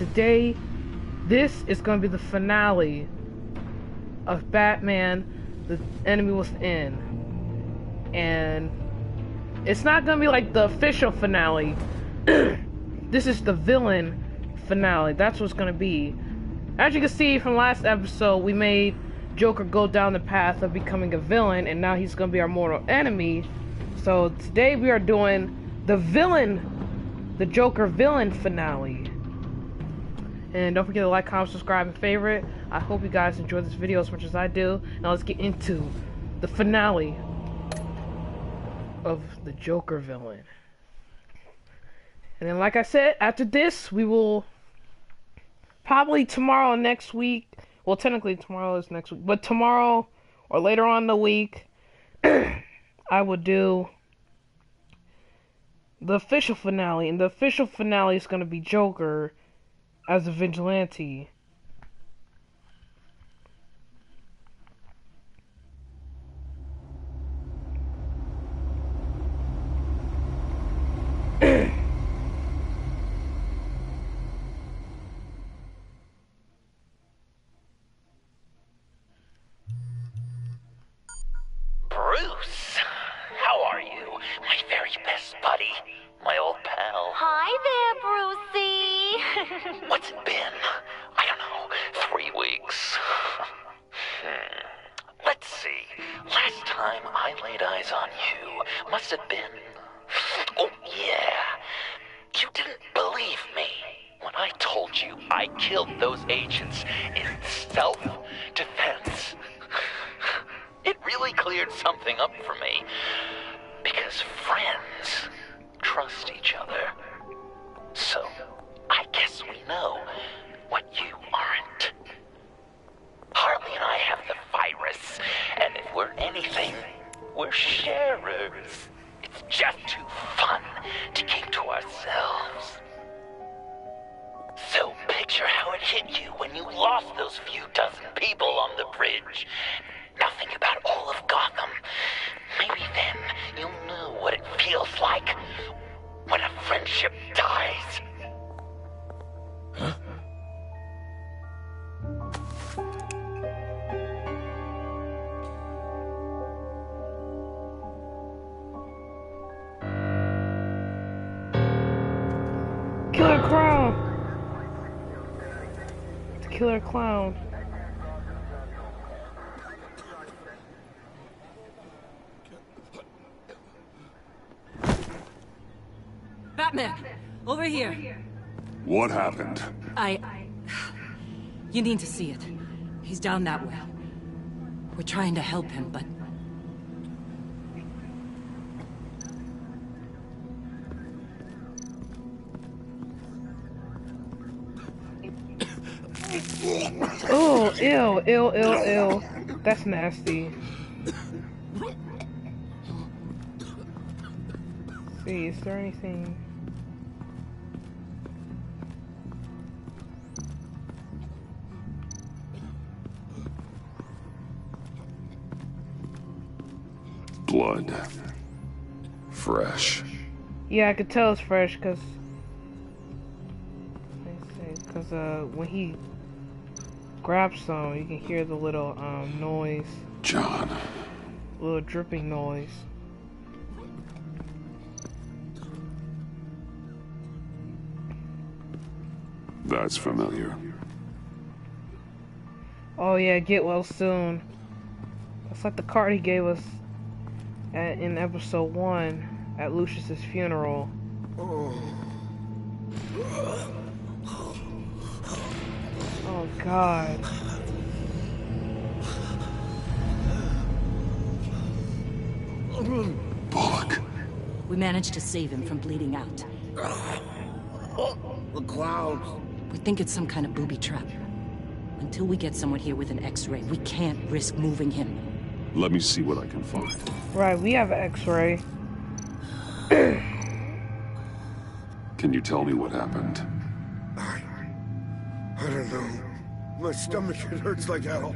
today, this is going to be the finale of Batman, The Enemy Within. And it's not going to be like the official finale. This is the villain finale. That's what's going to be. As you can see from last episode, we made Joker go down the path of becoming a villain, and now he's going to be our mortal enemy. So today we are doing the Joker villain finale. And don't forget to like, comment, subscribe, and favorite. I hope you guys enjoy this video as much as I do. Now let's get into the finale of the Joker villain. And then, like I said, after this, we will probably tomorrow or next week. Well, technically tomorrow is next week, but tomorrow or later on in the week, I will do the official finale. And the official finale is going to be Joker as a vigilante. Bruce, how are you? My very best buddy, my old pal. Hi there, Brucey. What's it been? I don't know, 3 weeks. Let's see. Last time I laid eyes on you must have been... Oh, yeah. You didn't believe me when I told you I killed those agents in self-defense. It really cleared something up for me, because friends trust each other. So, I guess we know what you aren't. Harley and I have the virus, and if we're anything, we're sharers. It's just too fun to keep to ourselves. So picture how it hit you when you lost those few dozen people on the bridge. Now think about all of Gotham. Maybe then you'll know what it feels like when a friendship dies. Huh? Killer Clown! The Killer Clown. Batman! Over here! What happened? You need to see it. He's down that way. We're trying to help him, but... Oh, ew. That's nasty. See, is there anything? Blood. Fresh. Yeah, I could tell it's fresh because when he grabs some, you can hear the little noise. John. Little dripping noise. That's familiar. Oh yeah, get well soon. That's like the card he gave us in episode 1 at Lucius's funeral. Oh God. Bullock. We managed to save him from bleeding out. The clouds. We think it's some kind of booby trap. Until we get someone here with an X-ray, we can't risk moving him. Let me see what I can find. Right, we have an X-ray. Can you tell me what happened? I don't know. My stomach, it hurts like hell.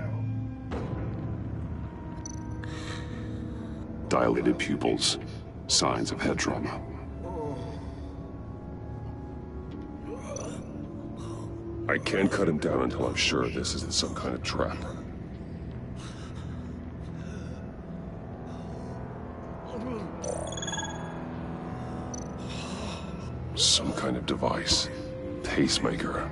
Dilated pupils. Signs of head trauma. I can't cut him down until I'm sure this isn't some kind of trap. Some kind of device. Pacemaker.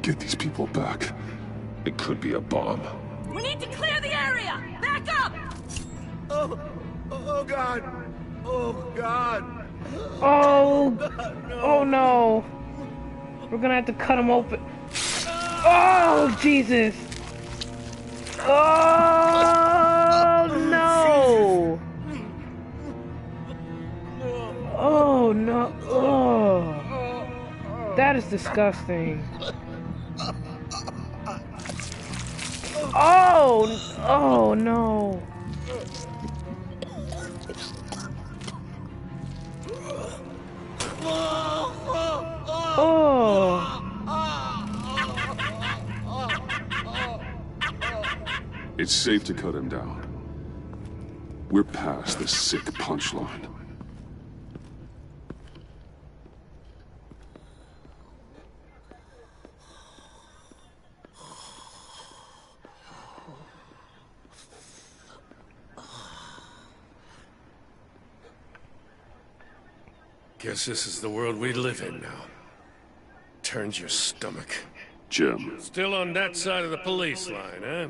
Get these people back. It could be a bomb. We need to clear the area! Back up! Oh God! Oh God! Oh, No. oh no. We're gonna have to cut him open. Oh, Jesus. Oh, no. Oh, no. Oh. That is disgusting. Oh, oh, no. Oh. It's safe to cut him down. We're past the sick punchline. Guess this is the world we live in now. Turns your stomach. Jim, Still on that side of the police line, huh?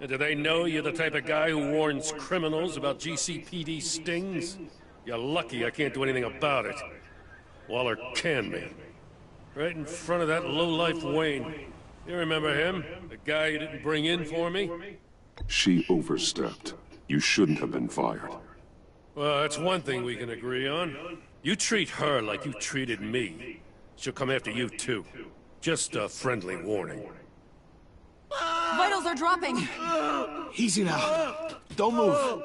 And do they know you're the type of guy who warns criminals about GCPD stings? You're lucky I can't do anything about it. Waller canned me. Right in front of that lowlife Wayne. You remember him? The guy you didn't bring in for me? she overstepped. You shouldn't have been fired. Well, that's one thing we can agree on. You treat her like you treated me. She'll come after you, too. Just a friendly warning. Vitals are dropping. Easy now. Don't move.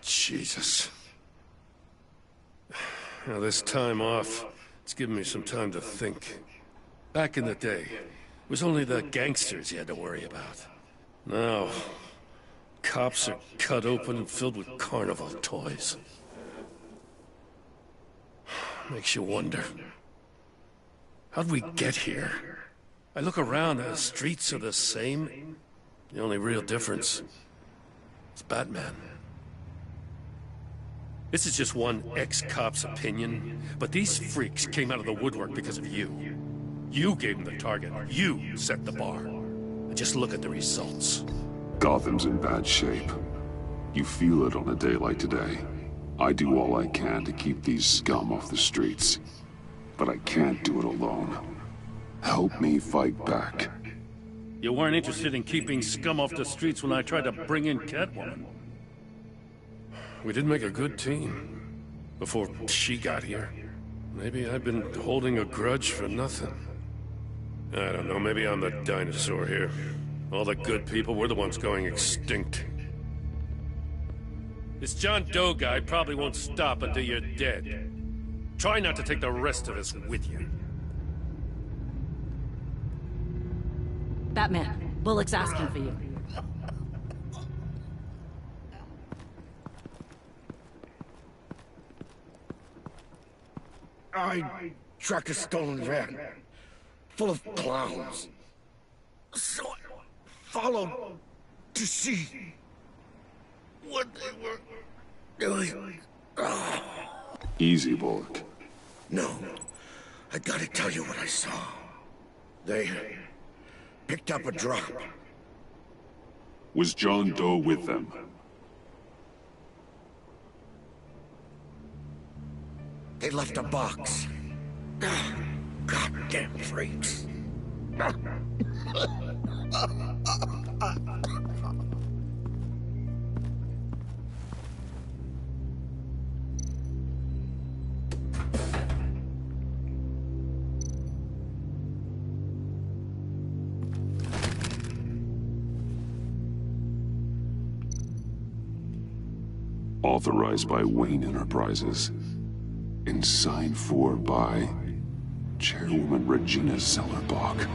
Jesus. Now, this time off, it's given me some time to think. Back in the day, it was only the gangsters you had to worry about. Now, cops are cut open and filled with carnival toys. Makes you wonder. How'd we get here? I look around and the streets are the same. The only real difference is Batman. This is just one ex-cop's opinion, but these freaks came out of the woodwork because of you. You gave them the target. You set the bar. And just look at the results. Gotham's in bad shape. You feel it on a day like today. I do all I can to keep these scum off the streets. But I can't do it alone. Help me fight back. You weren't interested in keeping scum off the streets when I tried to bring in Catwoman. We did make a good team. Before she got here. Maybe I've been holding a grudge for nothing. I don't know, maybe I'm the dinosaur here. All the good people, we're the ones going extinct. This John Doe guy probably won't stop until you're dead. Try not to take the rest of us with you. Batman, Bullock's asking for you. I tracked a stolen van, full of clowns. So I followed to see what they were doing. Easy, Bullock. No, I gotta tell you what I saw. They picked up a drop. Was John Doe with them? They left a box. Goddamn freaks. Authorized by Wayne Enterprises. And signed for by Chairwoman Regina Zellerbach.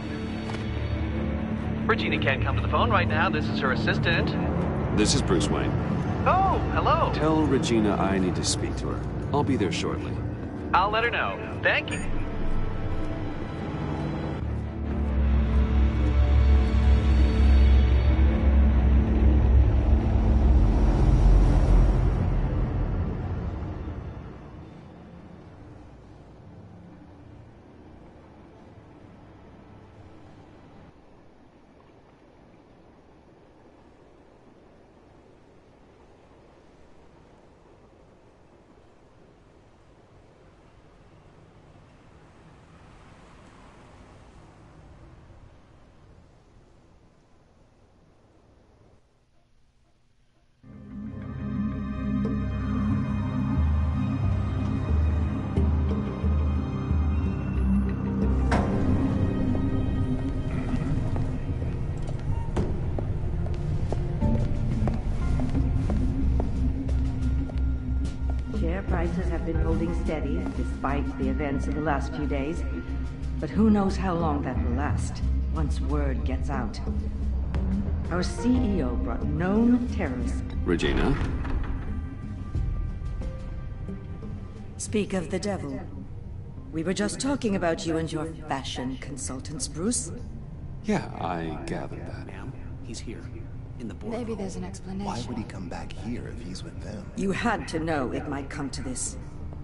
Regina can't come to the phone right now. This is her assistant. This is Bruce Wayne. Oh, hello. Tell Regina I need to speak to her. I'll be there shortly. I'll let her know. Thank you. Share prices have been holding steady despite the events of the last few days. But who knows how long that will last once word gets out. Our CEO brought known terrorists. Regina? Speak of the devil. We were just talking about you and your fashion consultants, Bruce. Yeah, I gathered that. Ma'am, he's here. In the boardroom. Maybe there's an explanation. Why would he come back here if he's with them? You had to know it might come to this.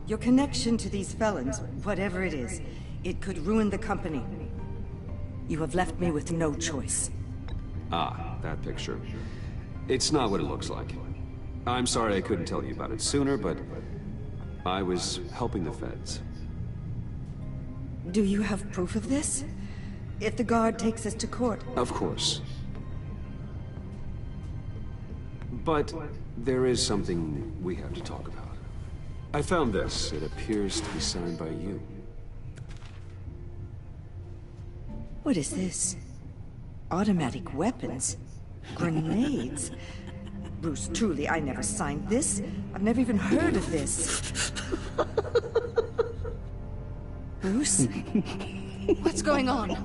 Your connection to these felons, whatever it is, it could ruin the company. You have left me with no choice. Ah, that picture. It's not what it looks like. I'm sorry I couldn't tell you about it sooner, but I was helping the feds. Do you have proof of this? If the guard takes us to court? Of course. But there is something we have to talk about. I found this. It appears to be signed by you. What is this? Automatic weapons? Grenades? Bruce, truly, I never signed this. I've never even heard of this. Bruce? What's going on?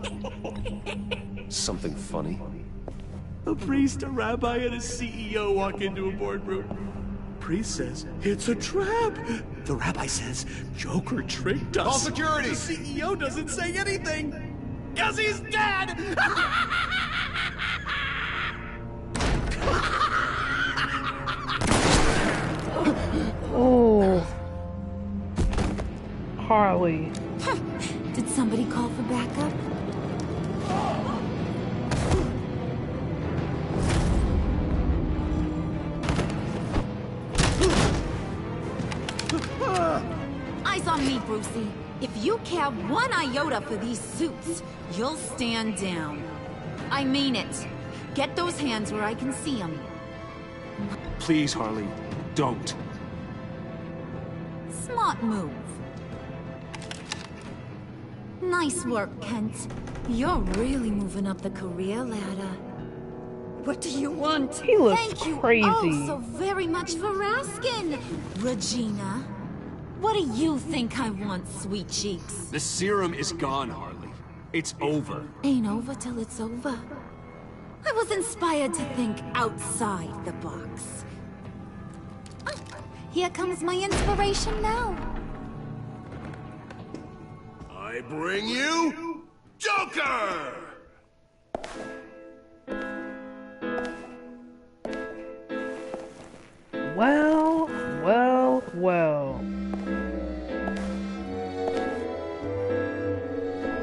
Something funny? A priest, a rabbi, and a CEO walk into a boardroom. Priest says, it's a trap. The rabbi says, Joker tricked us. Call security! The CEO doesn't say anything. Cause he's dead! Oh. Harley. Did somebody call for backup? Eyes on me, Brucey. If you care one iota for these suits, you'll stand down. I mean it. Get those hands where I can see them. Please, Harley, don't. Smart move. Nice work, Kent. You're really moving up the career ladder. What do you want? He looks Thank you crazy. oh so very much for asking, Regina. What do you think I want, sweet cheeks? The serum is gone, Harley. It's over. Ain't over till it's over. I was inspired to think outside the box. Oh, here comes my inspiration now. I bring you Joker! Well, well, well.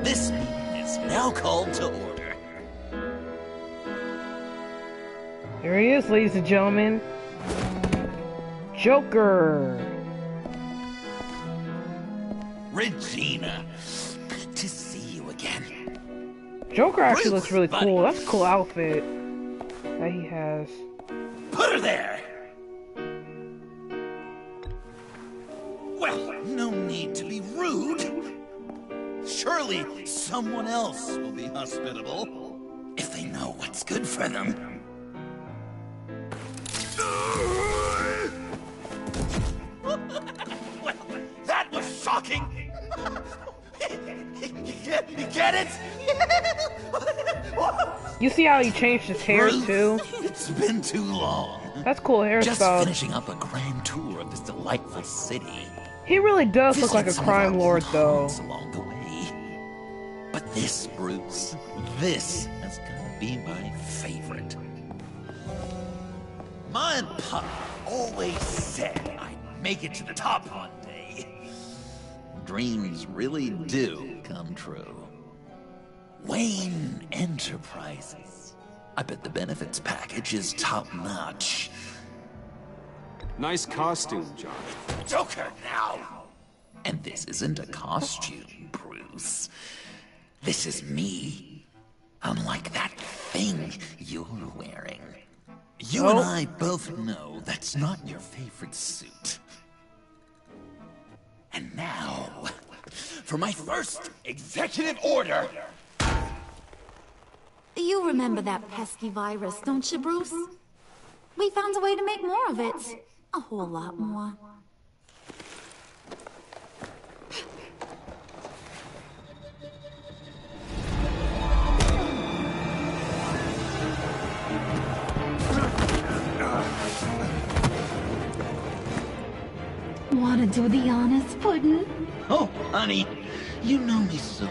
This meeting is now called to order. Here he is, ladies and gentlemen. Joker. Regina, good to see you again. Joker actually looks really buddy. cool. That's a cool outfit that he has. Put her there! Well, no need to be rude. Surely someone else will be hospitable if they know what's good for them. Well, that was shocking. You get it? You see how he changed his hair too? It's It's been too long. That's cool Just hairstyle. finishing up a grand tour of this delightful city. He really does look like a Visited some of our crime lord, old though. haunts along the way. But this, Bruce, this is gonna be my favorite. Ma and Pop always said I'd make it to the top one day. Dreams really do come true. Wayne Enterprises. I bet the benefits package is top-notch. Nice costume, John. Joker now! And this isn't a costume, Bruce. This is me. Unlike that thing you're wearing. You and I both know that's not your favorite suit. And now, for my first executive order. You remember that pesky virus, don't you, Bruce? We found a way to make more of it. A whole lot more. Wanna do the honors, Puddin'? Oh, honey, you know me so.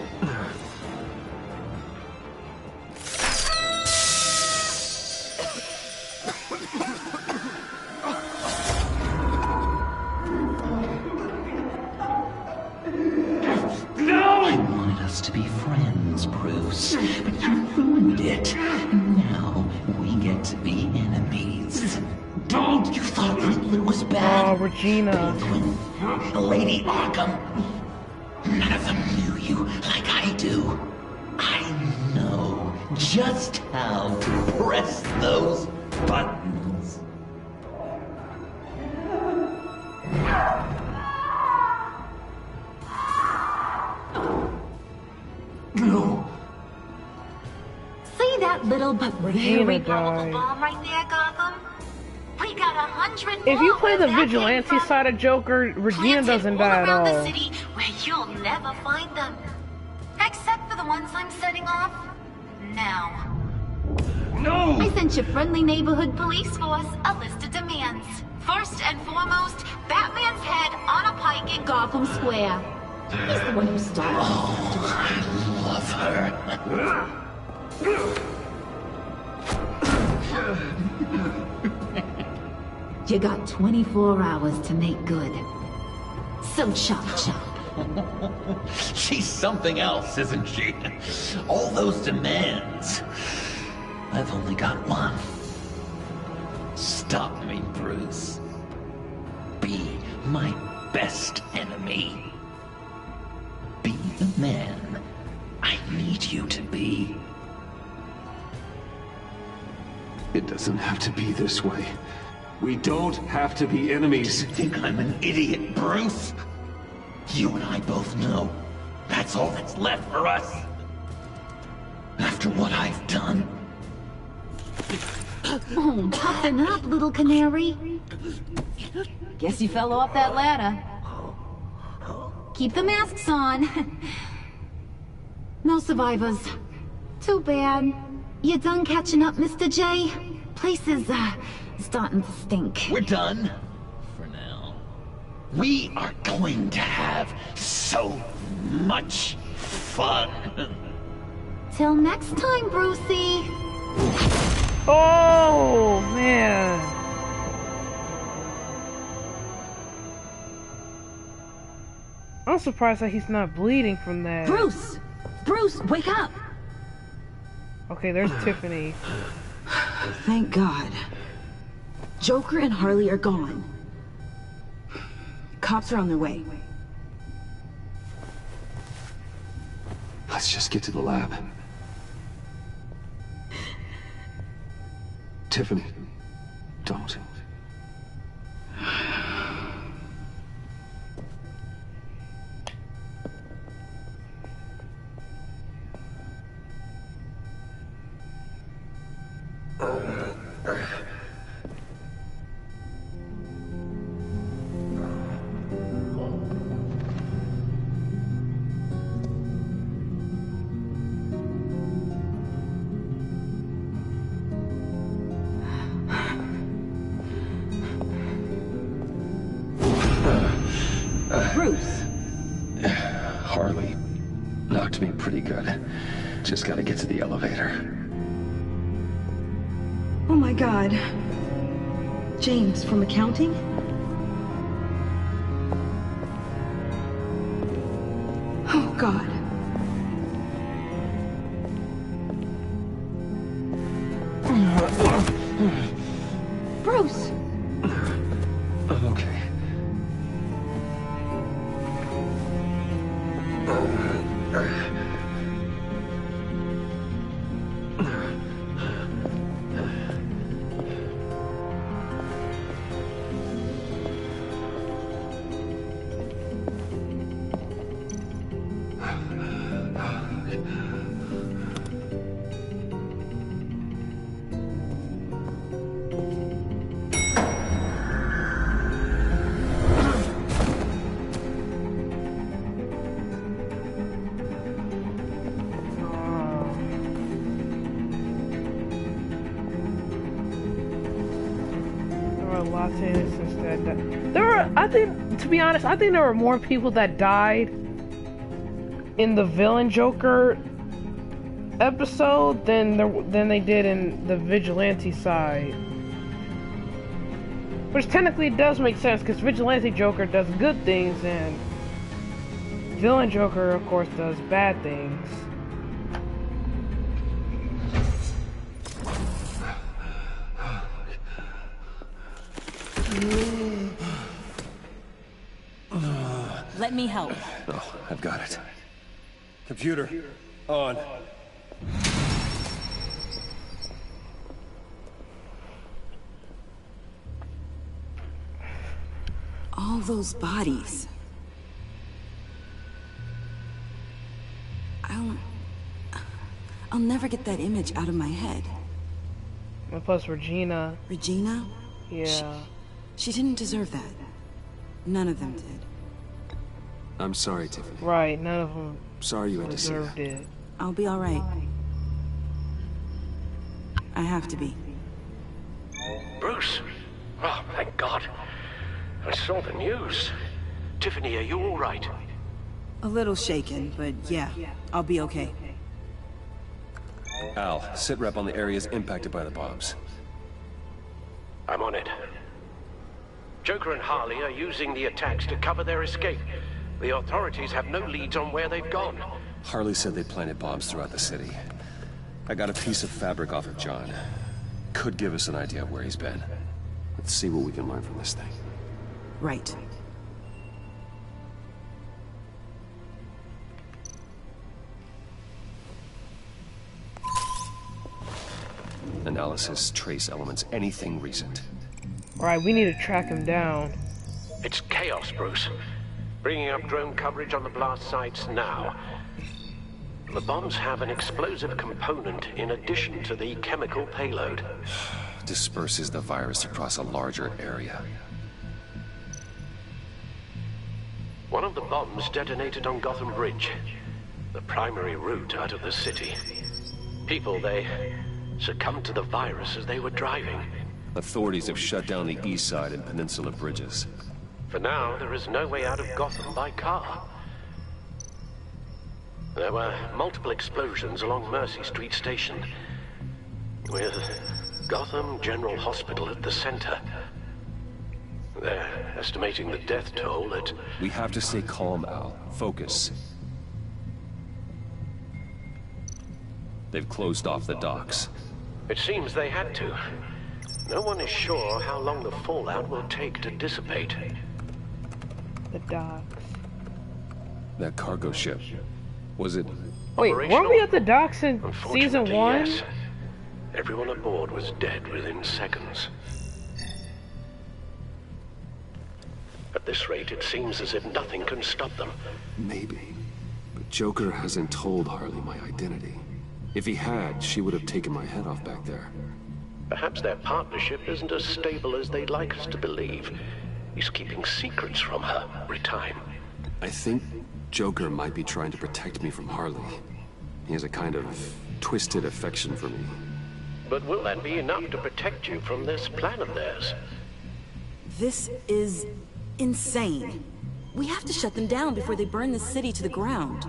I wanted us to be friends, Bruce, but you ruined it. And now we get to be enemies. Don't! You thought Riddler was bad? Oh, Regina. Lady Arkham. None of them knew you like I do. I know just how to press those buttons. No. See that little but Regina very died. powerful bomb right there, Gotham? We got 100 more If you play the where that came vigilante from. side of Joker, Regina Planted doesn't all die at around the all. city where you'll never find them. Except for the ones I'm setting off now. No! I sent your friendly neighborhood police force a list of demands. First and foremost, Batman's head on a pike in Gotham Square. He's the one who started. Oh, I love her. You got 24 hours to make good. So chop chop. She's something else, isn't she? All those demands. I've only got one. Stop me, Bruce. Be my best enemy. Be the man I need you to be. It doesn't have to be this way. We don't have to be enemies. You think I'm an idiot, Bruce? You and I both know that's all that's left for us. After what I've done. Oh, toughen up, little canary. Guess you fell off that ladder. Keep the masks on. No survivors. Too bad. You done catching up, Mr. J? Place is, starting to stink. We're done. For now. We are going to have so much fun. Till next time, Brucey. Oh, man. I'm surprised that he's not bleeding from that. Bruce! Bruce, wake up! Okay, there's Tiffany. Thank God. Joker and Harley are gone. Cops are on their way. Let's just get to the lab. Tiffany, don't. Bruce! Harley knocked me pretty good. Just gotta get to the elevator. Oh my God. James from accounting? Oh God. Bruce! I'm okay. I think, to be honest, I think there were more people that died in the villain Joker episode than they did in the vigilante side. Which technically does make sense, because vigilante Joker does good things and villain Joker, of course, does bad things. Let me help. Oh, I've got it. Computer, on. All those bodies. I'll never get that image out of my head. And plus Regina. Regina? Yeah. She didn't deserve that. None of them did. I'm sorry, Tiffany. Right, none of them Sorry you had to see deserved that. it. I'll be all right. I have to be. Bruce! Oh, thank God. I saw the news. Tiffany, are you all right? A little shaken, but yeah, I'll be okay. Al, sit rep on the areas impacted by the bombs. I'm on it. Joker and Harley are using the attacks to cover their escape. The authorities have no leads on where they've gone. Harley said they planted bombs throughout the city. I got a piece of fabric off of John. Could give us an idea of where he's been. Let's see what we can learn from this thing. Right. Analysis, trace elements, anything recent. Alright, we need to track him down. It's chaos, Bruce. Bringing up drone coverage on the blast sites now. The bombs have an explosive component in addition to the chemical payload. Disperses the virus across a larger area. One of the bombs detonated on Gotham Bridge, the primary route out of the city. People, they succumbed to the virus as they were driving. Authorities have shut down the east side and peninsula bridges. For now, there is no way out of Gotham by car. There were multiple explosions along Mercy Street Station, with Gotham General Hospital at the center. They're estimating the death toll at... We have to stay calm, Al. Focus. They've closed off the docks. It seems they had to. No one is sure how long the fallout will take to dissipate. The docks. That cargo ship. Was it... Wait, weren't we at the docks in season 1? Yes. Everyone aboard was dead within seconds. At this rate, it seems as if nothing can stop them. Maybe. But Joker hasn't told Harley my identity. If he had, she would have taken my head off back there. Perhaps their partnership isn't as stable as they'd like us to believe. He's keeping secrets from her every time. I think Joker might be trying to protect me from Harley. He has a kind of twisted affection for me. But will that be enough to protect you from this plan of theirs? This is insane. We have to shut them down before they burn the city to the ground.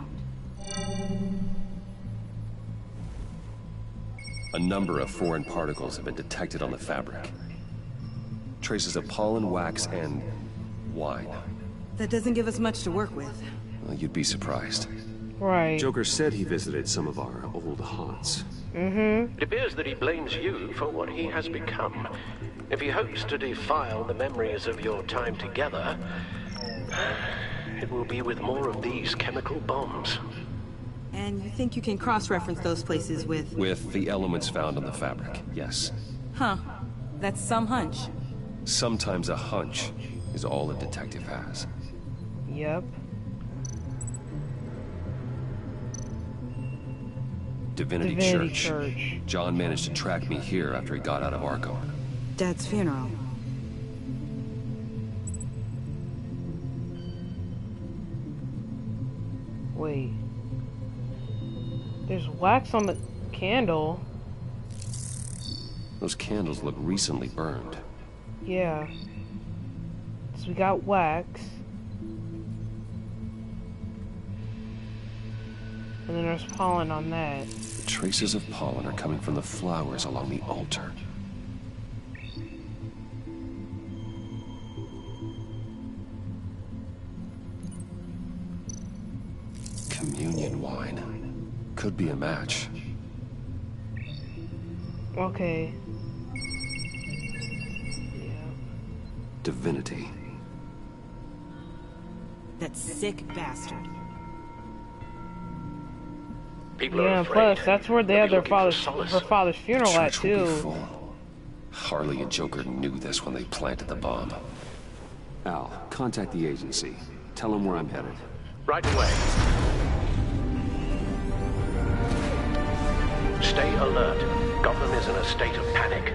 A number of foreign particles have been detected on the fabric. Traces of pollen, wax, and wine. That doesn't give us much to work with. Well, you'd be surprised. Right. Joker said he visited some of our old haunts. It appears that he blames you for what he has become. If he hopes to defile the memories of your time together, it will be with more of these chemical bombs. And you think you can cross-reference those places with... With the elements found on the fabric, yes. Huh. That's some hunch. Sometimes a hunch is all a detective has. Yep. Divinity Church. John managed to track me here after he got out of Arkham. Dad's funeral. Wait. There's wax on the candle. Those candles look recently burned. Yeah. So we got wax. And then there's pollen on that. Traces of pollen are coming from the flowers along the altar. Communion wine. Could be a match. Okay. Divinity. That sick bastard. People Yeah, are and afraid. plus that's where they had their her father's funeral at Church will be too. full. Harley and Joker knew this when they planted the bomb. Al, contact the agency. Tell them where I'm headed. Right away. Stay alert. Gotham is in a state of panic.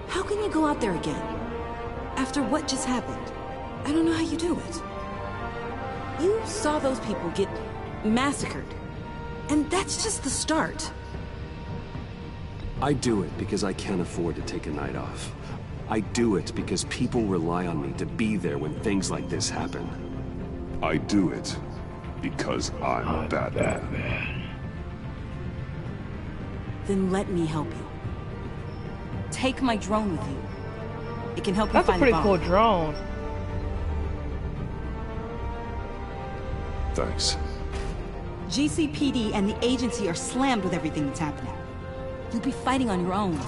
How can you go out there again? After what just happened? I don't know how you do it. You saw those people get massacred. And that's just the start. I do it because I can't afford to take a night off. I do it because people rely on me to be there when things like this happen. I do it because I'm Batman. Then let me help you. Take my drone with you. It can help you That's a find the pretty bomb. cool drone. Thanks. GCPD and the agency are slammed with everything that's happening. You'll be fighting on your own.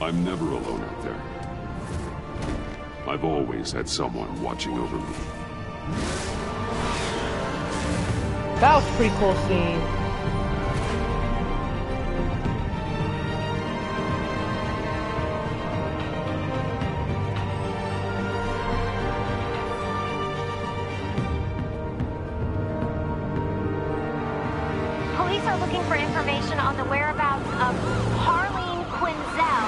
I'm never alone out there. I've always had someone watching over me. That was a pretty cool scene. Police are looking for information on the whereabouts of Harleen Quinzel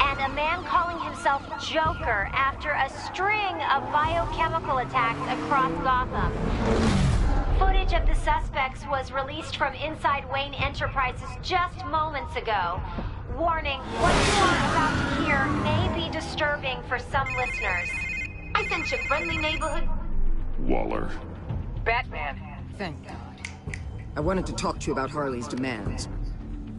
and a man calling himself Joker after a string of biochemical attacks across Gotham. Footage of the suspects was released from inside Wayne Enterprises just moments ago. Warning, what you are about to hear may be disturbing for some listeners. I sent you friendly neighborhood... Waller. Batman. Thank God. I wanted to talk to you about Harley's demands.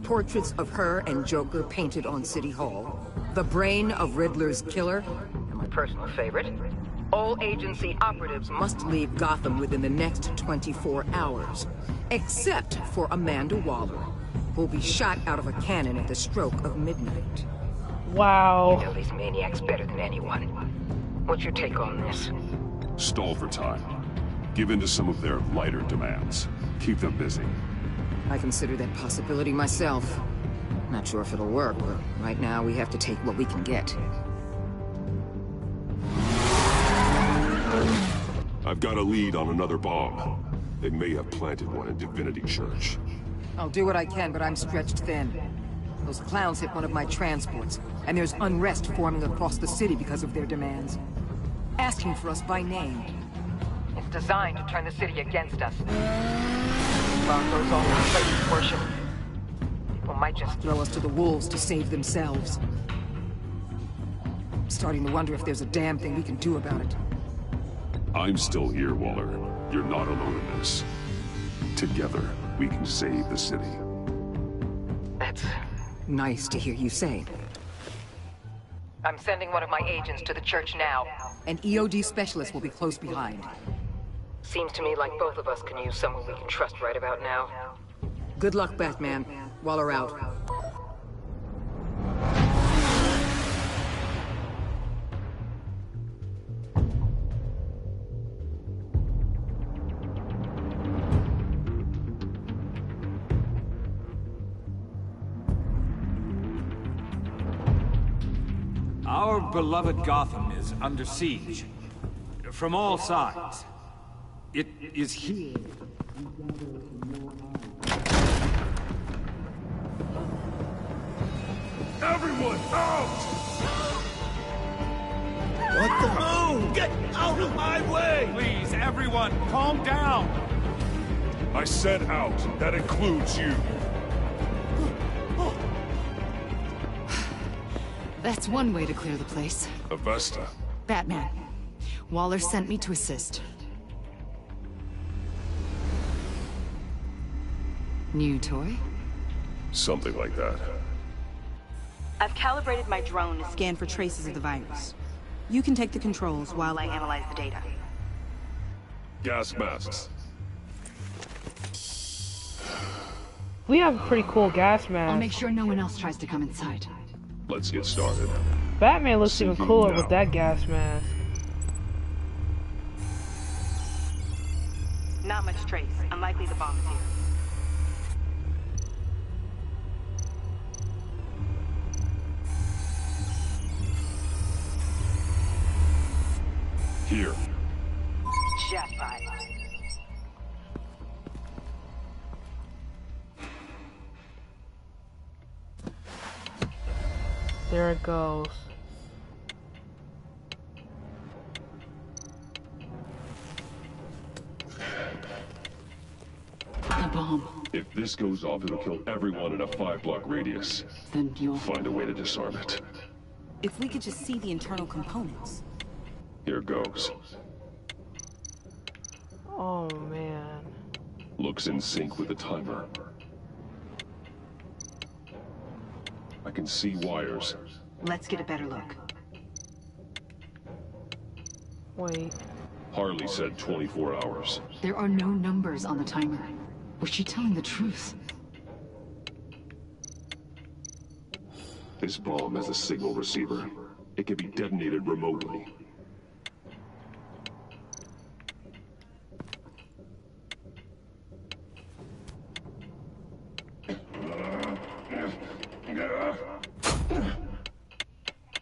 Portraits of her and Joker painted on City Hall. The brain of Riddler's killer. And my personal favorite. All agency operatives must leave Gotham within the next 24 hours. Except for Amanda Waller, who'll be shot out of a cannon at the stroke of midnight. Wow. You know these maniacs better than anyone. What's your take on this? Stall for time. Give in to some of their lighter demands. Keep them busy. I consider that possibility myself. Not sure if it'll work, but right now we have to take what we can get. I've got a lead on another bomb. They may have planted one in Divinity Church. I'll do what I can, but I'm stretched thin. Those clowns hit one of my transports, and there's unrest forming across the city because of their demands. Asking for us by name. It's designed to turn the city against us. While it goes on with Satan's worship, people might just throw us to the wolves to save themselves. I'm starting to wonder if there's a damn thing we can do about it. I'm still here, Waller. You're not alone in this. Together, we can save the city. That's nice to hear you say. I'm sending one of my agents to the church now. An EOD specialist will be close behind. Seems to me like both of us can use someone we can trust right about now. Good luck, Batman. Waller out. Our beloved Gotham is under siege. From all sides. It is here. Everyone, out! What the? Oh, get out of my way! Please, everyone, calm down. I said out. That includes you. That's one way to clear the place. Avesta. Batman. Waller sent me to assist. New toy? Something like that. I've calibrated my drone to scan for traces of the virus. You can take the controls while I analyze the data. Gas masks. We have a pretty cool gas mask. I'll make sure no one else tries to come inside. Let's get started. Batman looks even cooler now. with that gas mask. Not much trace. Unlikely the bomb is here. Here. Just fine. There it goes. The bomb. If this goes off, it'll kill everyone in a 5-block radius. Then you'll Find a way to disarm it. If we could just see the internal components. Here goes. Oh man. Looks in sync with the timer. I can see wires. Let's get a better look. Wait. Harley said 24 hours. There are no numbers on the timer. Was she telling the truth? This bomb has a signal receiver. It can be detonated remotely.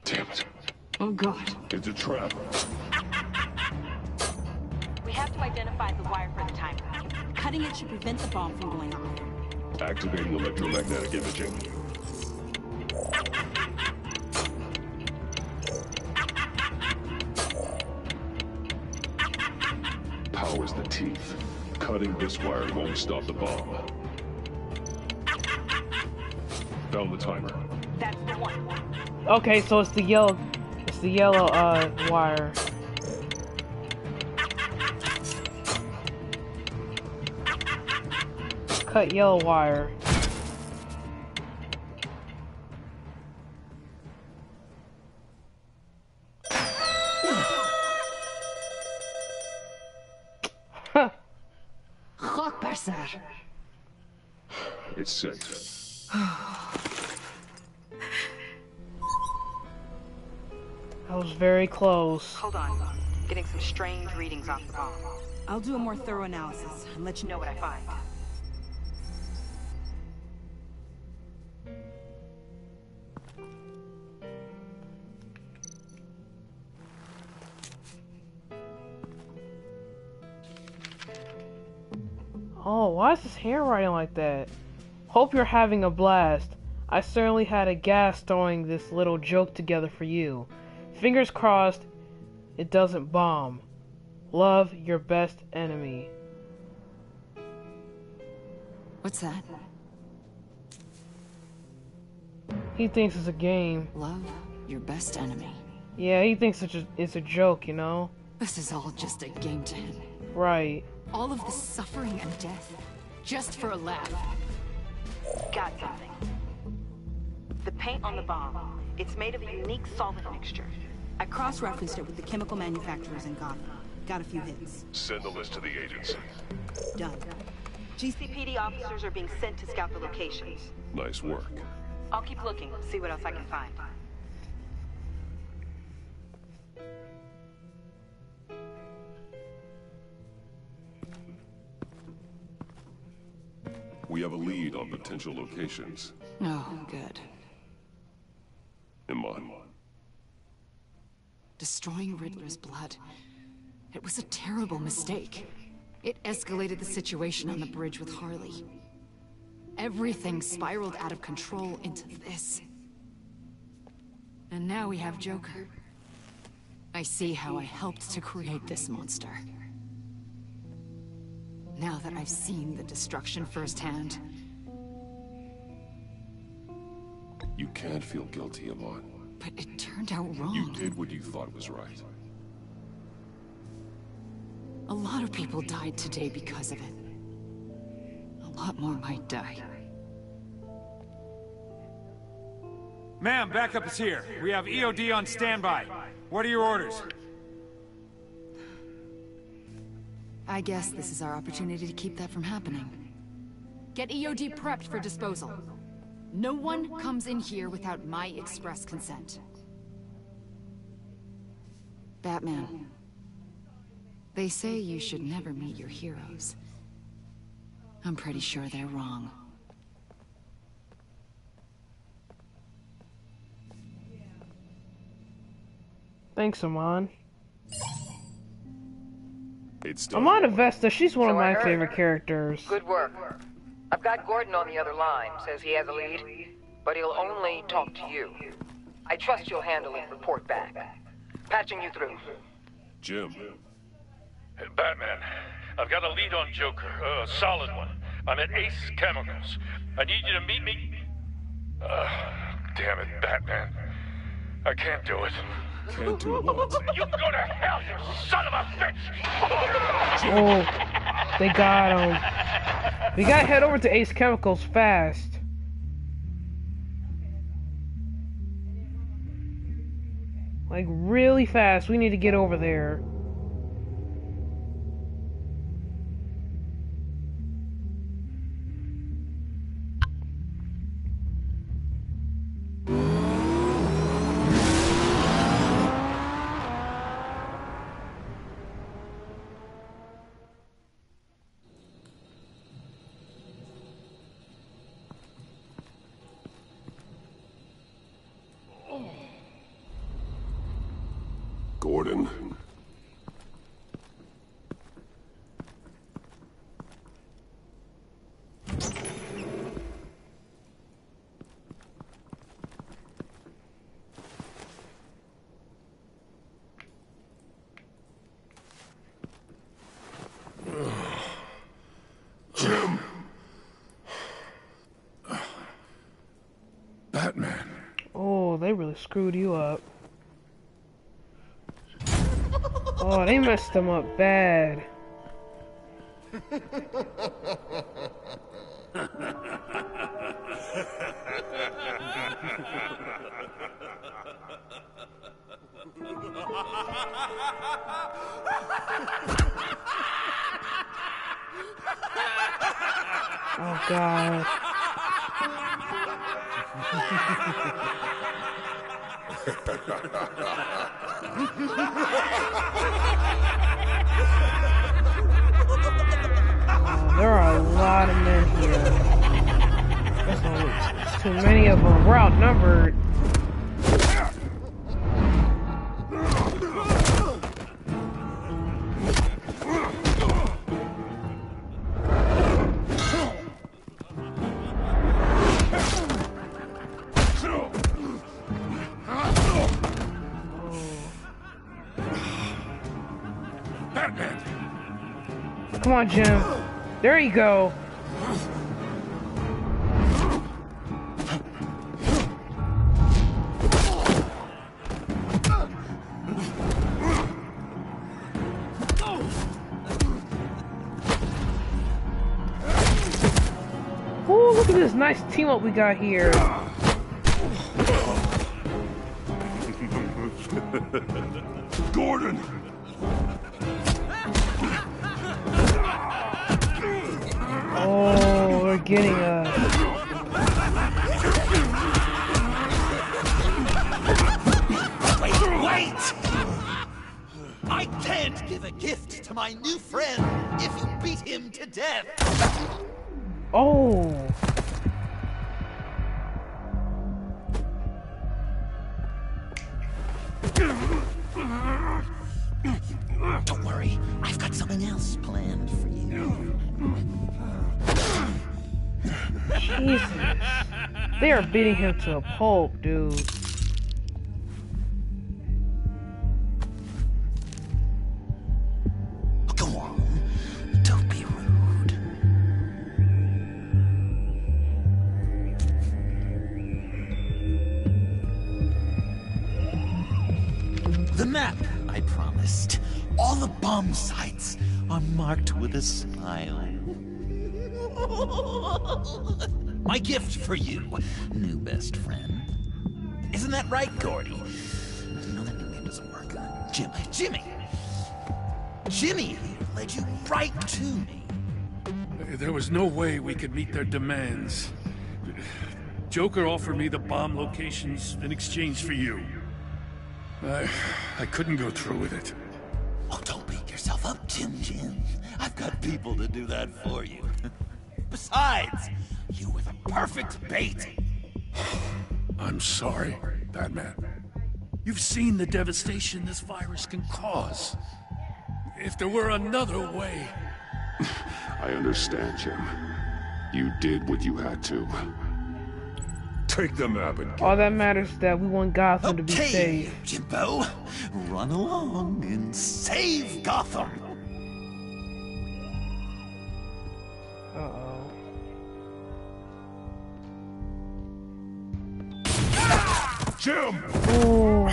Damn it. Oh God. It's a trap. We have to identify the wire for the timer. Cutting it should prevent the bomb from going off. Activating electromagnetic imaging. Power's the teeth. Cutting this wire won't stop the bomb. Found the timer. That's the one. Okay, so it's the yellow wire. Cut yellow wire. It's safe. I was very close. Hold on. Getting some strange readings off the bomb. I'll do a more thorough analysis and let you know what I find. Oh, why is his handwriting like that? Hope you're having a blast. I certainly had a gas throwing this little joke together for you. Fingers crossed it doesn't bomb. Love, your best enemy. What's that? He thinks it's a game. Love, your best enemy. Yeah, he thinks it's a joke, you know? This is all just a game to him. Right. All of this suffering and death, just for a laugh. Got something. The paint on the bomb. It's made of a unique solvent mixture. I cross-referenced it with the chemical manufacturers in Gotham. Got a few hits. Send the list to the agency. Done. GCPD officers are being sent to scout the locations. Nice work. I'll keep looking, see what else I can find. We have a lead on potential locations. Oh, good. Iman. Destroying Riddler's blood. It was a terrible mistake. It escalated the situation on the bridge with Harley. Everything spiraled out of control into this. And now we have Joker. I see how I helped to create this monster. Now that I've seen the destruction firsthand... You can't feel guilty, Iman. But it turned out wrong. You did what you thought was right. A lot of people died today because of it. A lot more might die. Ma'am, backup is here. We have EOD on standby. What are your orders? I guess this is our opportunity to keep that from happening. Get EOD prepped for disposal. No one comes in here without my express consent. Batman. They say you should never meet your heroes. I'm pretty sure they're wrong. Thanks, Amon. It's Amon Avesta, she's one of my favorite characters. Good work. I've got Gordon on the other line. Says he has a lead, but he'll only talk to you. I trust you'll handle it and report back. Patching you through. Jim. Hey, Batman, I've got a lead on Joker, a solid one. I'm at Ace Chemicals. I need you to meet me... damn it, Batman. I can't do it. Can't do what? You can go to hell, you son of a bitch! Oh, they got him. We gotta head over to Ace Chemicals fast. Like, really fast. We need to get over there. Gordon. Jim. Batman. Oh, they really screwed you up. Oh, they messed them up bad. Oh, God. There are a lot of men here. There's too many of them. We're outnumbered. Come on, Jim. There you go. Ooh, look at this nice team up we got here. Gordon! Oh, they're getting us. Wait! I can't give a gift to my new friend if you beat him to death! Oh. Don't worry, I've got something else planned for you. Jesus. They are beating him to a pulp, dude. Go on, don't be rude. The map I promised. All the bomb sites are marked with a smile. My gift for you, new best friend. Isn't that right, Gordy? No, that nickname doesn't work. Jimmy here led you right to me. There was no way we could meet their demands. Joker offered me the bomb locations in exchange for you. I couldn't go through with it. Oh, don't beat yourself up, Jim. I've got people to do that for you. Besides, you were the perfect bait. I'm sorry, Batman. You've seen the devastation this virus can cause. If there were another way... I understand, Jim. You did what you had to. Take the map and all that matters is that we want Gotham to be saved. Jimbo, run along and save Gotham. Uh-oh. Jim! Oh.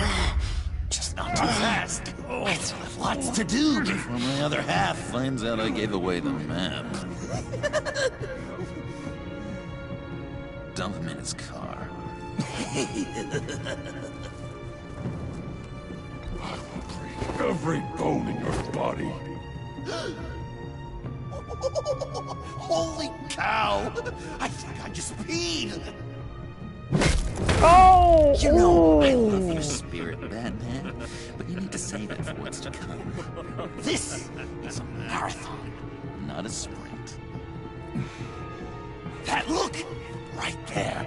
Just not too fast. I still have lots to do before my other half finds out I gave away the map. Dump him in his car. I will break every bone in your body. Holy cow! I think I just peed! Oh! You know, I love your spirit, Batman, but you need to save it for what's to come. This is a marathon, not a sprint. That look! Right there.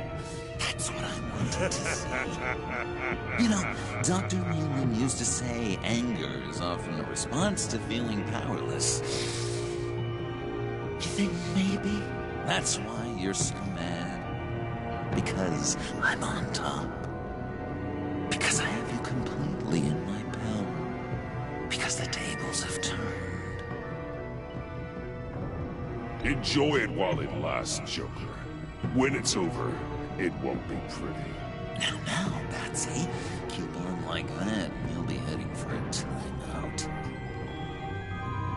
That's what I wanted to see. You know, Dr. Leland used to say anger is often a response to feeling powerless. You think maybe that's why you're so mad? Because I'm on top. Because I have you completely in my power. Because the tables have turned. Enjoy it while it lasts, Joker. When it's over, it won't be pretty. Now, Patsy, keep on like that, and you'll be heading for a timeout.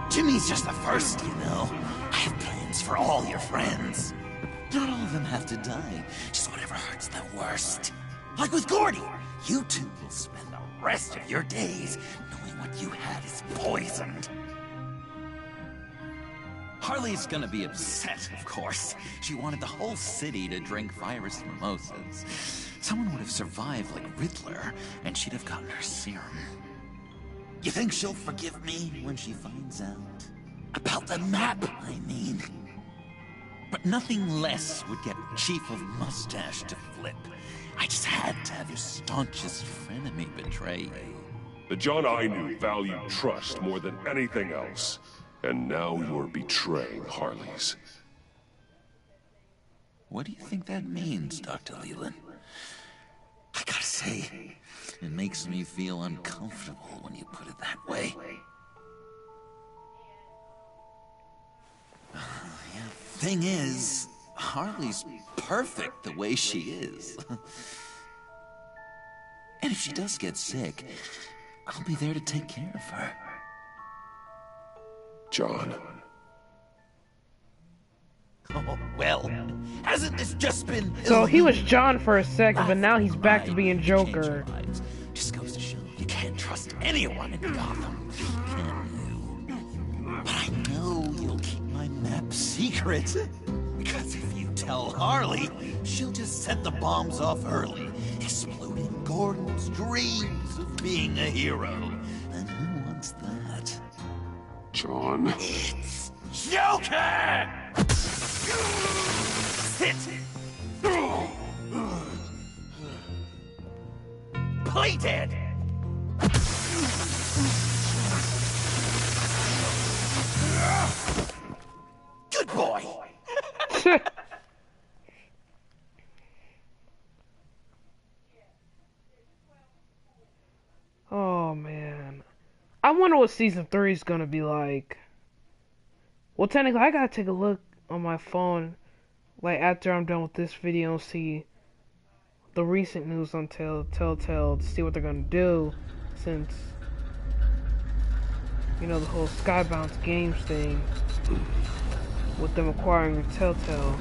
Jimmy's just the first, you know. I have plans for all your friends. Not all of them have to die, just whatever hurts them worst. Like with Gordy, you two will spend the rest of your days knowing what you had is poisoned. Harley's gonna be upset, of course. She wanted the whole city to drink virus mimosas. Someone would have survived like Riddler, and she'd have gotten her serum. You think she'll forgive me when she finds out? About the map, I mean. But nothing less would get Chief of Mustache to flip. I just had to have your staunchest frenemy betray you. The John I knew valued trust more than anything else. And now you're betraying Harley's. What do you think that means, Dr. Leland? I gotta say, it makes me feel uncomfortable when you put it that way. Thing is, Harley's perfect the way she is. And if she does get sick, I'll be there to take care of her. John. Oh, well, hasn't this just been... So he was John for a second, but now he's back to being Joker. Just goes to show you can't trust anyone in Gotham, can you? But I know you'll keep my map secret. Because if you tell Harley, she'll just set the bombs off early, exploding Gordon's dreams of being a hero. And who wants that? John. It's Joker! Sit! Play dead! Good boy! Oh man, I wonder what season 3 is gonna be like. Well, technically, I gotta take a look on my phone, like after I'm done with this video, and see the recent news on Telltale to see what they're gonna do, since you know the whole Skybound Games thing with them acquiring Telltale.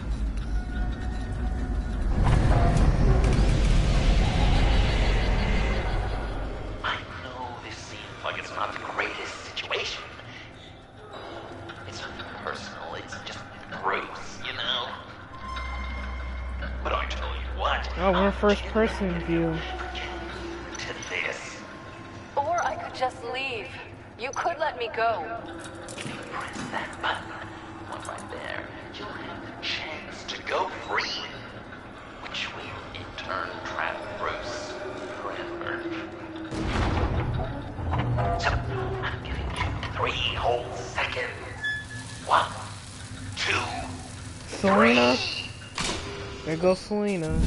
I know this seems like it's not the greatest situation. It's not personal, it's just Bruce, you know? But I tell you what... Oh, we're first person view. To this. Or I could just leave. You could let me go. Press that button. One right there. You'll have the chance to go free. Which will, in turn, trap Bruce forever. So, I'm giving you 3 whole seconds. 1, 2, Selena. There goes Selena.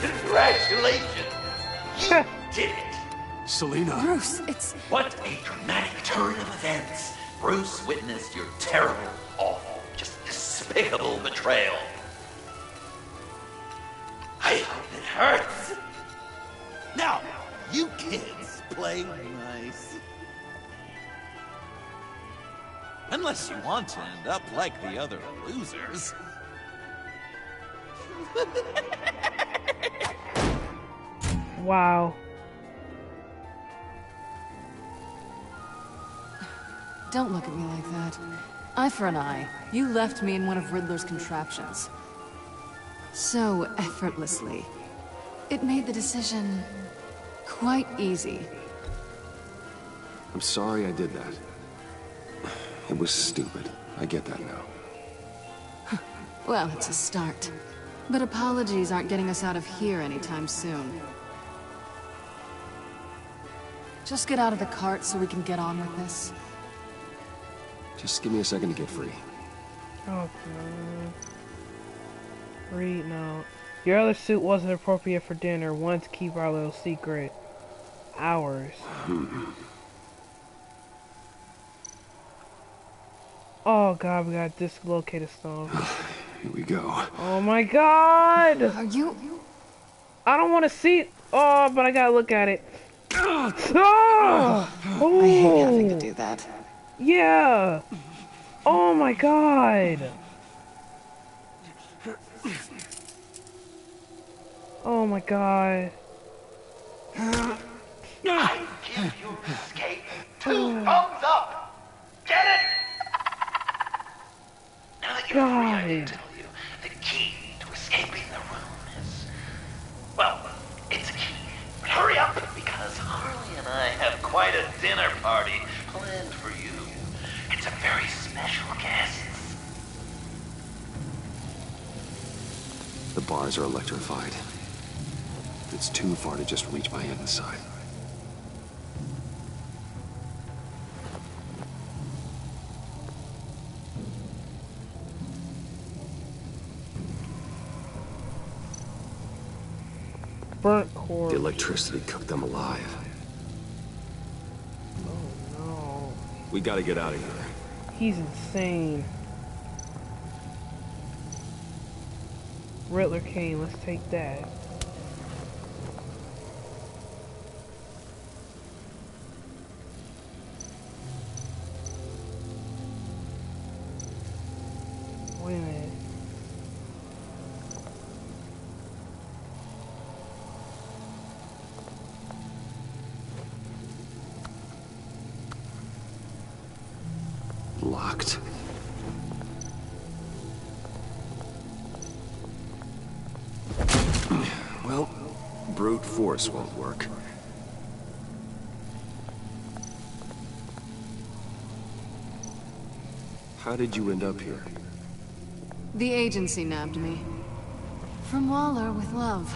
Congratulations! You did it! Selena. Bruce, it's... What a dramatic turn of events. Bruce witnessed your terrible, awful, just despicable betrayal. I hope it hurts. Now, you kids play nice. Unless you want to end up like the other losers. Wow. Don't look at me like that. Eye for an eye. You left me in one of Riddler's contraptions. So effortlessly. It made the decision quite easy. I'm sorry I did that. It was stupid. I get that now. Well, it's a start. But apologies aren't getting us out of here anytime soon. Just get out of the cart so we can get on with this. Just give me a second to get free. Oh, read no. Your other suit wasn't appropriate for dinner. Wanted to keep our little secret. Ours. Oh god, we got dislocated stone. Here we go. Oh my god! Are you... I don't want to see... Oh, but I gotta look at it. Oh! I hate having to do that. Yeah! Oh my god! Oh my god. I give you escape 2 thumbs up! Get it? Now that you're free, I can tell you the key to escaping the room is... Well, it's a key. But hurry up, because Harley and I have quite a dinner party planned for you. It's a very special guest. The bars are electrified. It's too far to just reach my hand inside. Burnt cord. The electricity cooked them alive. Oh We gotta get out of here. He's insane. Riddler Kane, let's take that. Wait a minute. Locked. Well, brute force won't work. How did you end up here? The agency nabbed me. From Waller with love.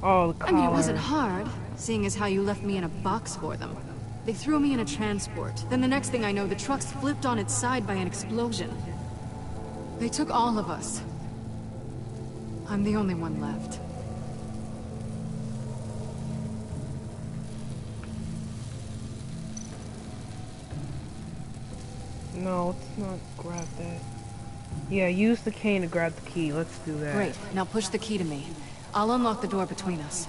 Oh, the I mean, it wasn't collar. hard, seeing as how you left me in a box for them. They threw me in a transport. Then the next thing I know, the truck's flipped on its side by an explosion. They took all of us. I'm the only one left. No, let's not grab that. Yeah, use the cane to grab the key. Let's do that. Great, now push the key to me. I'll unlock the door between us.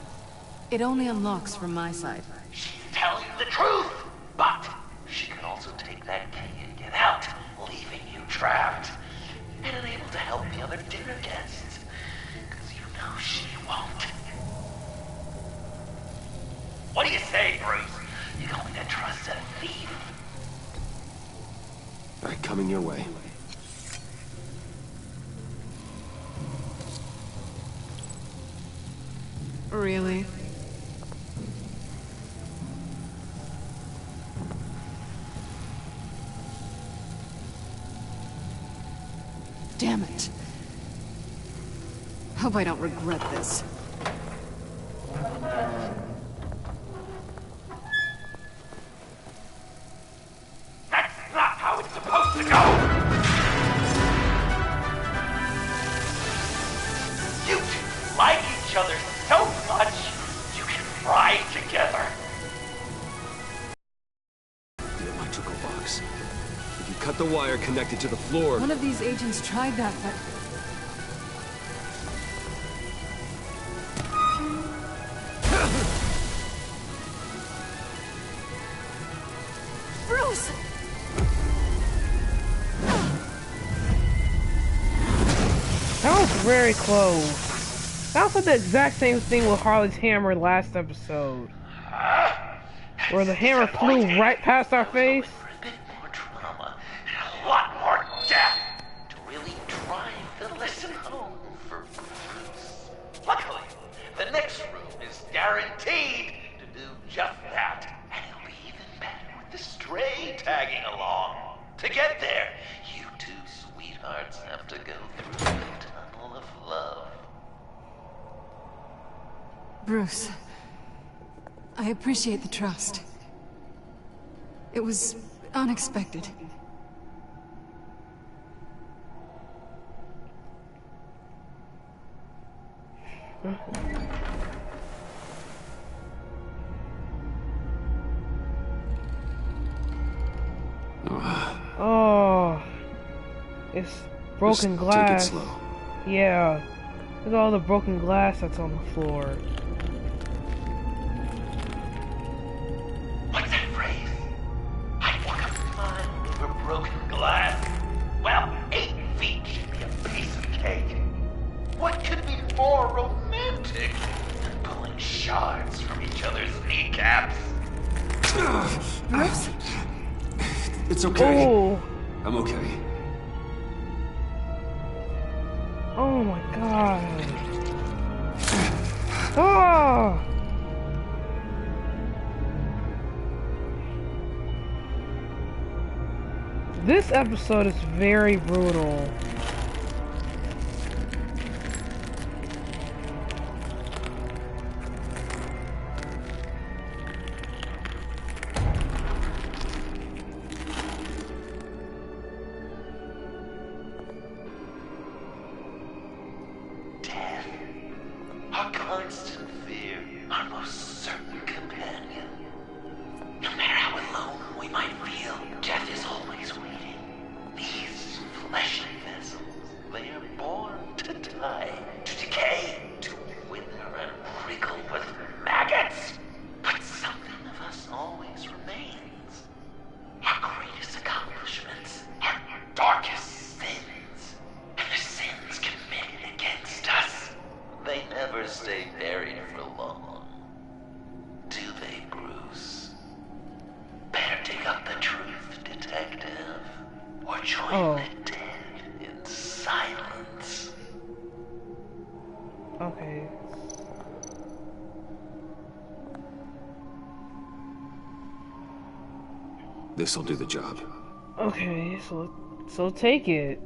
It only unlocks from my side. She's telling the truth, but she can also take that key and get out, leaving you trapped and unable to help the other dinner guests. Because you know she won't. What do you say, Bruce? You going to trust a thief? All right, coming your way. Really? Damn it. Hope I don't regret this. That's not how it's supposed to go! You two like each other so much, you can fry together. The electrical box. If you cut the wire connected to the floor... One of these agents tried that, but... Bruce! That was very close. That was like the exact same thing with Harley's hammer last episode. Where the hammer flew right past our face. Drama and a lot more death to really drive the lesson home for Bruce. Luckily, the next room is guaranteed to do just that. And it'll be even better with the stray tagging along. To get there, you two sweethearts have to go through the tunnel of love. Bruce, I appreciate the trust. It was unexpected. Oh, it's broken Just glass. take it slow. Yeah, look at all the broken glass that's on the floor. What's that phrase? I walk a mile over broken glass. Well, 8 feet should be a piece of cake. What could be more romantic than pulling shards from each other's kneecaps? Bruce? It's okay. Oh. I'm okay. Oh my god. Oh! This episode is very brutal. Death, our constant fear, our most certain companion. No matter how alone we might feel, death or join the dead in silence. Okay. This'll do the job. Okay, so take it.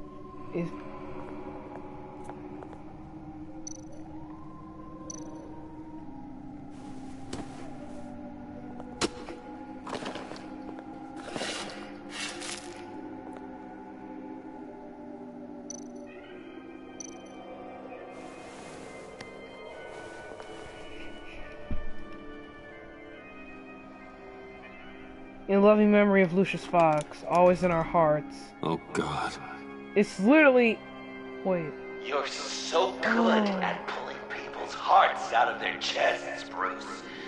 In loving memory of Lucius Fox, always in our hearts. Oh, God. It's literally... Wait. You're so good at pulling people's hearts out of their chests, Bruce.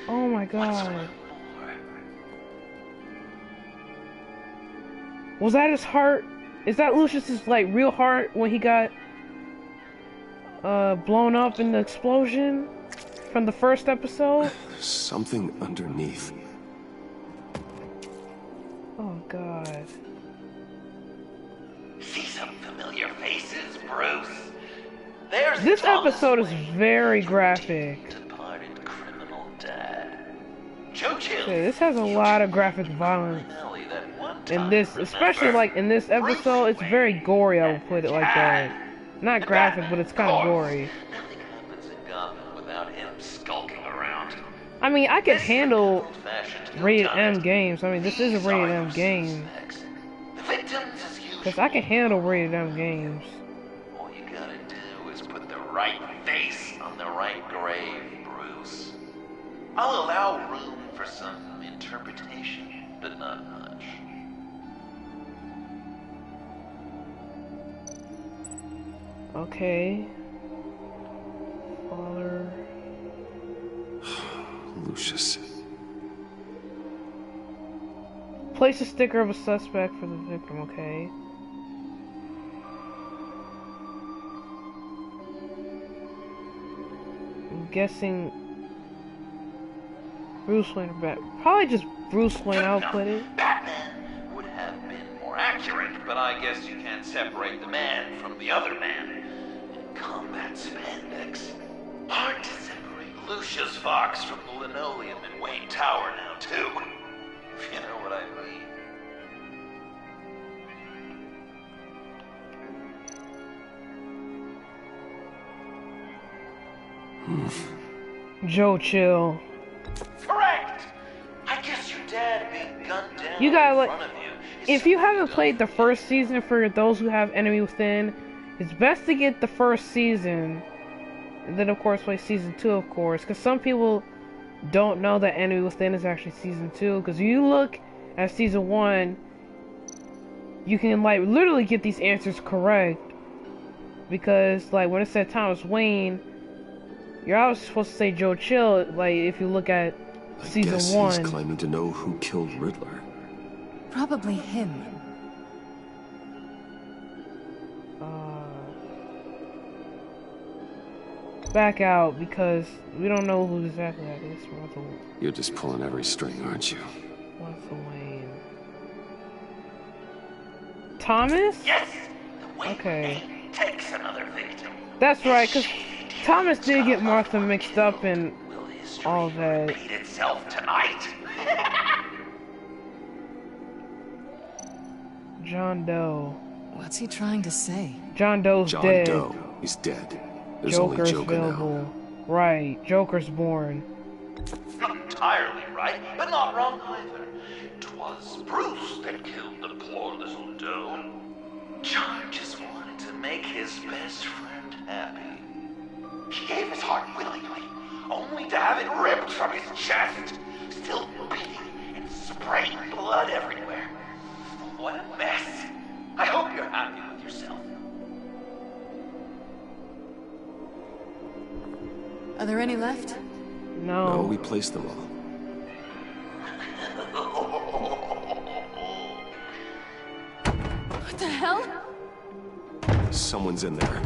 Oh my God. Was that his heart? Is that Lucius's, like, real heart when he got blown up in the explosion from the first episode? There's something underneath. Oh God. See some familiar faces, Bruce? There's This episode is very graphic. Departed criminal dad. Joe Chill. Okay, this has a lot of graphic violence in this, especially like in this episode. It's very gory. I would put it like that. Not graphic, but it's kind of gory. Nothing happens in Gotham without him skulking around. I mean, I can handle rated M games. I mean, this is a rated M game. Because I can handle rated M games. All you gotta do is put the right face on the right grave, Bruce. I'll allow room for some interpretation, but not much. Okay. Father. Lucius. Place a sticker of a suspect for the victim, okay. I'm guessing Bruce Wayne or Batman. Probably just Bruce Wayne, I'll put it. Batman would have been more accurate, but I guess you can't separate the man from the other man. In combat spandex. Hard to separate Lucius Fox from the linoleum in Wayne Tower now, too. If you know what I mean. Joe Chill. Correct! I guess your dad being gunned down You gotta in like, front of you. if you haven't played the first season, for those who have Enemy Within, it's best to get the first season, and then of course play season 2, of course, because some people don't know that Enemy Within is actually season 2, because you look at season 1, you can like literally get these answers correct, because like when it said Thomas Wayne, you're always supposed to say Joe Chill, like if you look at season 1. I guess he's claiming to know who killed Riddler. Probably him. Back out, because we don't know who exactly that is. You're just pulling every string, aren't you? Martha Wayne. Thomas? Yes! The Wayne okay. Takes another victim. That's right, because Thomas did get Martha mixed up in all that. Repeat itself tonight. John Doe. What's he trying to say? John Doe's dead. John Doe. He's dead. There's Joker's only Joker available. now. Right. Joker's born. Not entirely right, but not wrong either. 'Twas Bruce that killed the poor little Doe. John just wanted to make his best friend happy. He gave his heart willingly, only to have it ripped from his chest, still beating and spraying blood everywhere. What a mess. I hope you're happy with yourself. Are there any left? No. No, we placed them all. What the hell? Someone's in there.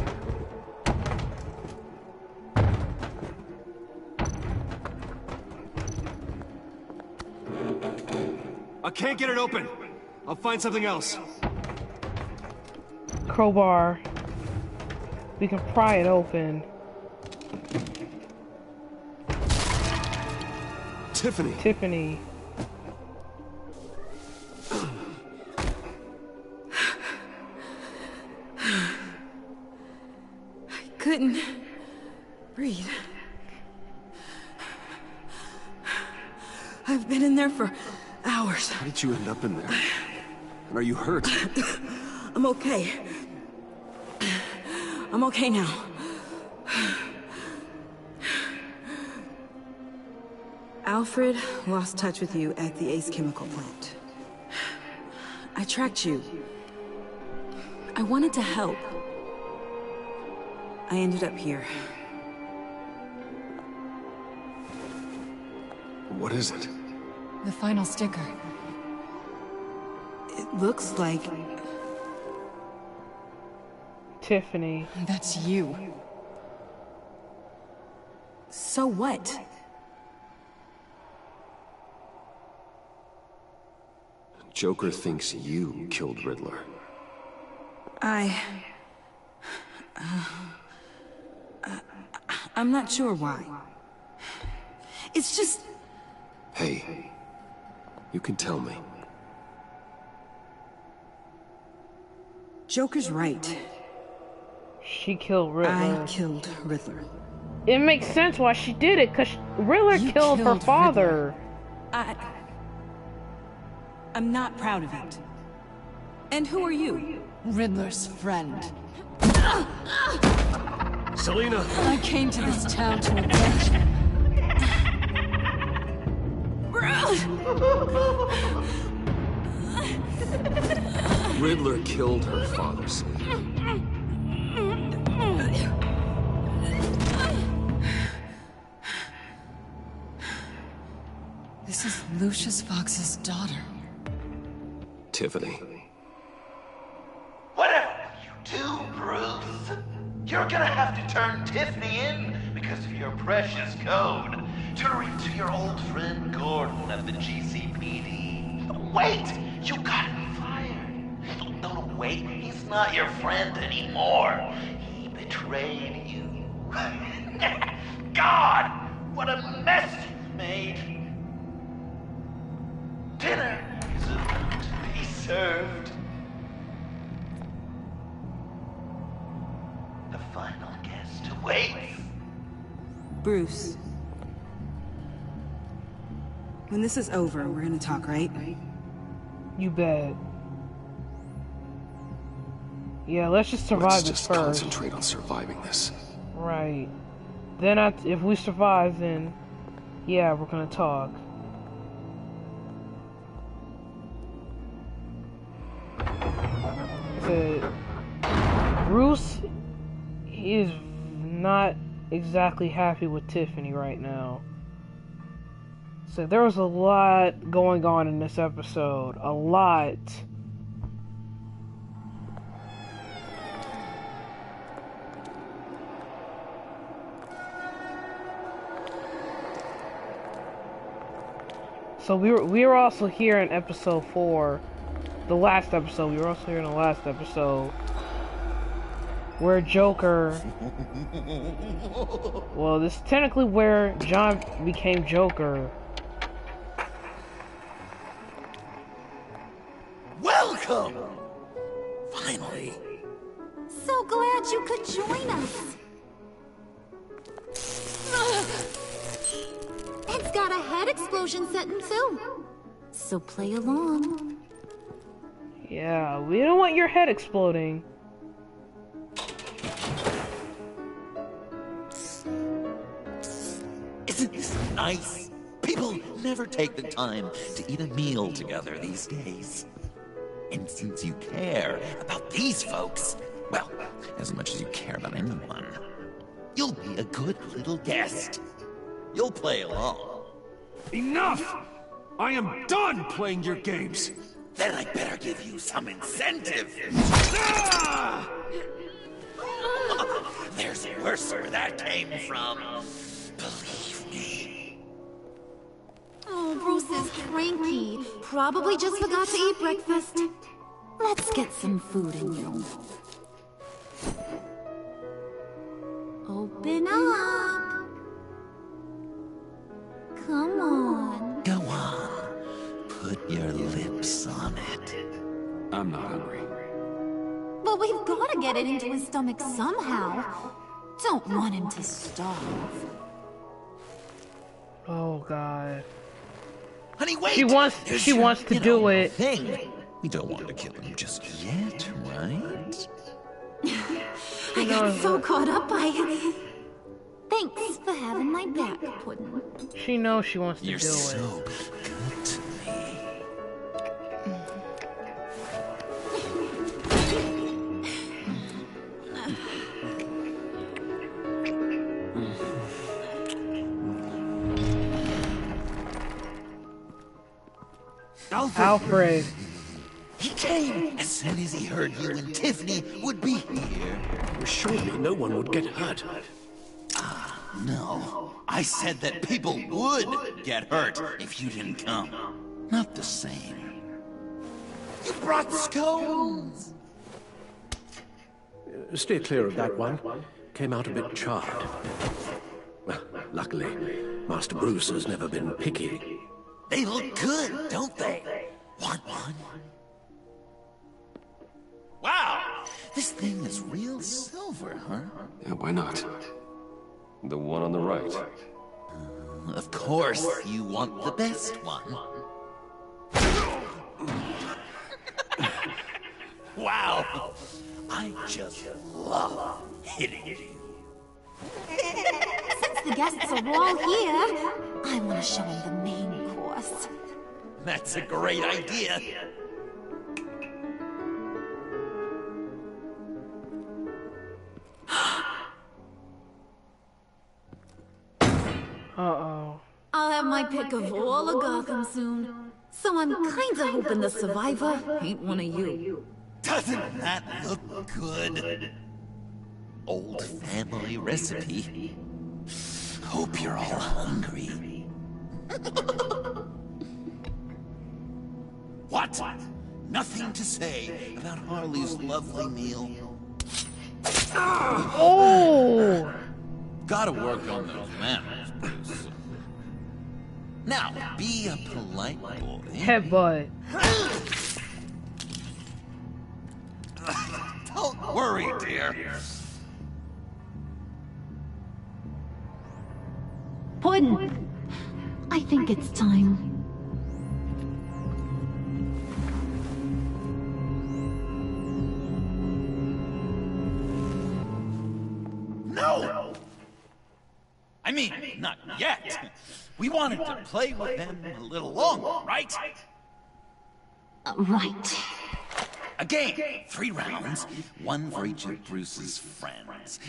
I can't get it open. I'll find something else. crowbar. We can pry it open. Tiffany. Tiffany. I couldn't breathe. I've been in there for hours. How did you end up in there? And are you hurt? I'm okay. I'm okay now. Alfred lost touch with you at the Ace Chemical plant. I tracked you. I wanted to help. I ended up here. What is it? The final sticker. It looks like... Tiffany. That's you. So what? Joker thinks you killed Riddler. I'm not sure why. It's just... Hey, you can tell me. Joker's right. She killed Riddler. I killed Riddler. It makes sense why she did it, because Riddler killed her father. Riddler. I'm not proud of it. And who are you? Riddler's friend. Selina! I came to this town to avenge him. Riddler killed her father, Selina. This is Lucius Fox's daughter. Tiffany. Whatever you do, Bruce, you're gonna have to turn Tiffany in because of your precious code. Turn her into your old friend Gordon at the GCPD. Wait! You got him fired. No, wait. He's not your friend anymore. He betrayed you. God! What a mess you've made. Dinner is about to be served. The final guest awaits. Bruce. When this is over, we're gonna talk, right? You bet. Yeah, let's just survive Let's this just first. concentrate on surviving this. Right. Then if we survive, then yeah, we're gonna talk. Bruce is not exactly happy with Tiffany right now. So there was a lot going on in this episode. A lot. So we were also here in episode 4. The last episode. We were also here in the last episode. Where Joker... Well, this is technically where John became Joker. Welcome! Finally. So glad you could join us. It's got a head explosion setting too. So play along. Yeah, we don't want your head exploding. Isn't this nice? People never take the time to eat a meal together these days. And since you care about these folks, well, as much as you care about anyone, you'll be a good little guest. You'll play along. Enough! I am done playing your games! Then I'd better give you some incentive. Ah! There's worse where that came from. Believe me. Oh, Bruce is cranky. Probably just forgot to eat breakfast. Let's get some food in you. Open up. Come on. Go on. Put your lips on it. I'm not hungry. But we've got to get it into his stomach somehow. Don't want him to starve. Oh God. Honey, wait! She wants to do it. Thing. We don't want to kill him just yet, right? I got so caught up by it. Thanks for having my back, Puddin'. She knows she wants to You're do so it. good to me. Alfred. He came as soon as he heard you and Tiffany would be here. Surely no one would get hurt. No. I said that people would get hurt if you didn't come. Not the same. You brought scones! Stay clear of that one. Came out a bit charred. Well, luckily, Master Bruce has never been picky. They look good, don't they? Want one? Wow! This thing is real silver, huh? Yeah, why not? The one on the right. Of course, you want the best one. Wow! I just love hitting you. Since the guests are all here, I want to show them the main course. That's a great idea. Uh-oh. I'll have my pick of all of Gotham soon. So I'm kinda hoping the survivor ain't one of you. Doesn't that look good? Old family recipe. Hope you're all hungry. What? Nothing to say about Harley's lovely meal? Oh! Gotta work on those manners, Bruce. Now, be a polite boy. Headbutt. Don't worry, dear. Puddin', I think it's time. No! I mean, not yet. We wanted to play with them a little longer, right? Right. A game, 3 rounds, 1 for each of Bruce's friends.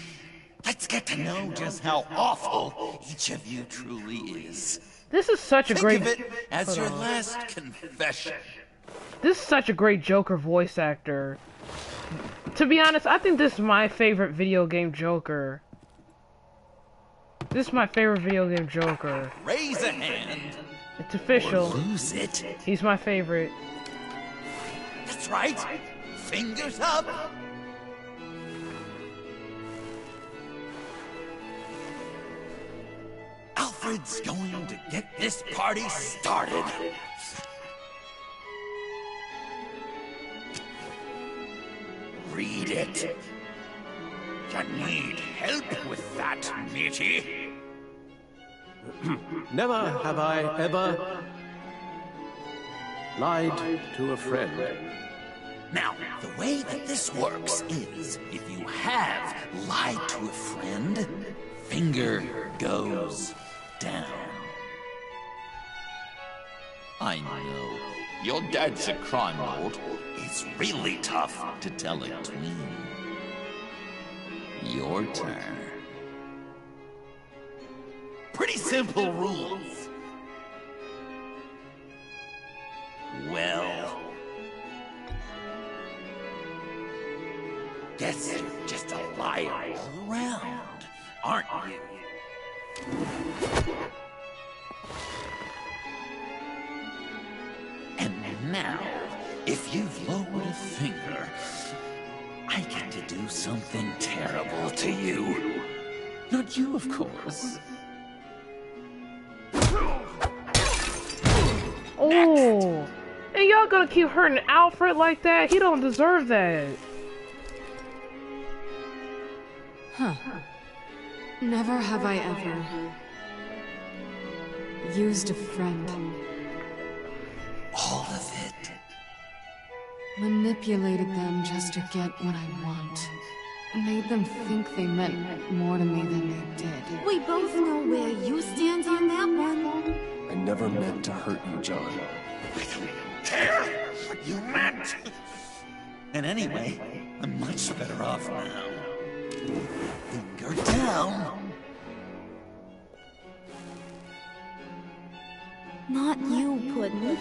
Let's get to know just how awful each of you truly is. This is such a great... Think of it as your last confession. This is such a great Joker voice actor. To be honest, I think this is my favorite video game Joker. This is my favorite video game Joker. Raise a hand. It's official. Or lose it. He's my favorite. That's right. Fingers up. Alfred's going to get this party started. Read it. You need help with that, matey. Never have I ever lied to a friend. Now, the way that this works is, if you have lied to a friend, finger goes down. I know, your dad's a crime lord. It's really tough to tell a twin. Your turn. Pretty simple rules. Well, guess you're just a liar all around, aren't you? And now, if you've lowered a finger, I get to do something terrible to you. Not you, of course. Oh, and y'all gonna keep hurting Alfred like that? He don't deserve that. Huh. Never have I ever used a friend. All of it. Manipulated them just to get what I want. Made them think they meant more to me than they did. We both know where you stand on that one. I never meant to hurt you, John. I don't care what you meant. And anyway, I'm much better off now. Finger down. Not you, Puddin'.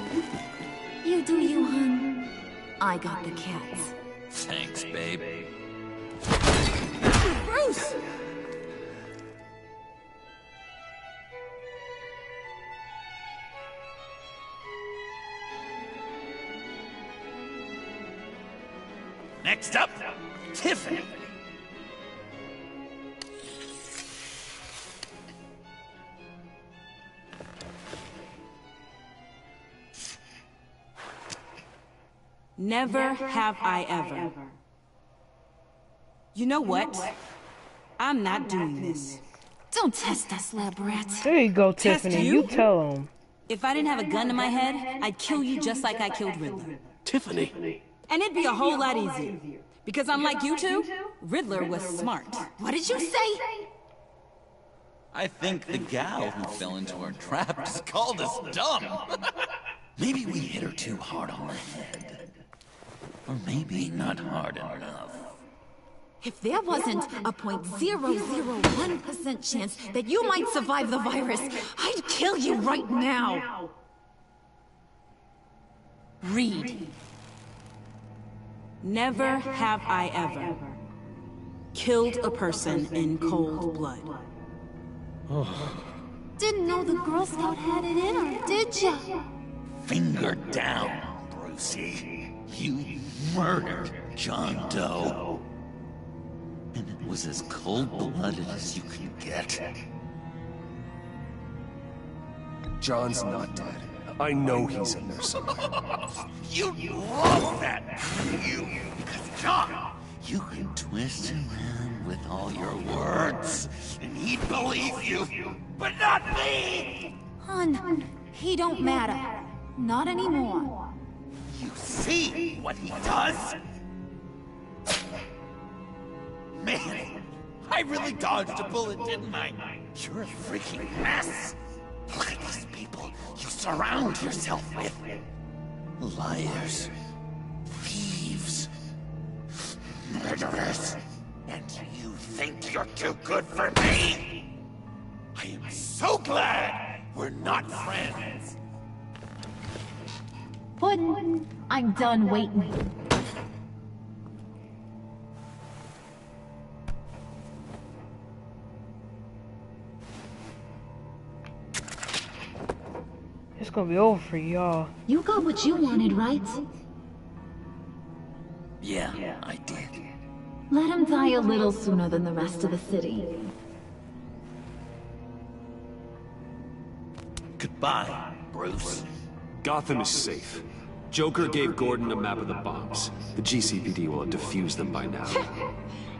You do you, hun. I got the cats. Thanks, babe. Bruce! Next up, Tiffany. Never have I ever. You know what? I'm not doing this. Don't test us, lab rats. There you go, Test Tiffany. you? You tell him. If I didn't have a gun to my head, I'd kill you just like I killed Riddler. Tiffany. And it'd be a whole lot easier. Because unlike you two, Riddler was smart. What did you say? I think the gal who fell into our trap just called us dumb. Maybe we hit her too hard on the head. Or maybe not hard enough. If there wasn't a 0.001% chance that you might survive the virus, I'd kill you right now. Read. Never have I ever killed a person in cold blood. Didn't know the Girl Scout had it in her, did ya? Finger down, Brucey. You murdered John Doe. And it was as cold-blooded as you can get. John's not dead. I know he's in there somewhere. You love that, you. Because John, you can twist him around with all your words, and he'd believe you, but not me! Hun, he don't matter. Not anymore. You see what he does? Man, I really dodged a bullet, didn't I? You're a freaking mess. Look at these people you surround yourself with. Liars. Thieves. Murderers. And you think you're too good for me? I am so glad we're not friends. Puddin', I'm done waiting. It's gonna be over for y'all. You got what you wanted, right? Yeah, I did. Let him die a little sooner than the rest of the city. Goodbye, Bruce. Gotham is safe. Joker gave Gordon a map of the bombs. The GCPD will have defused them by now.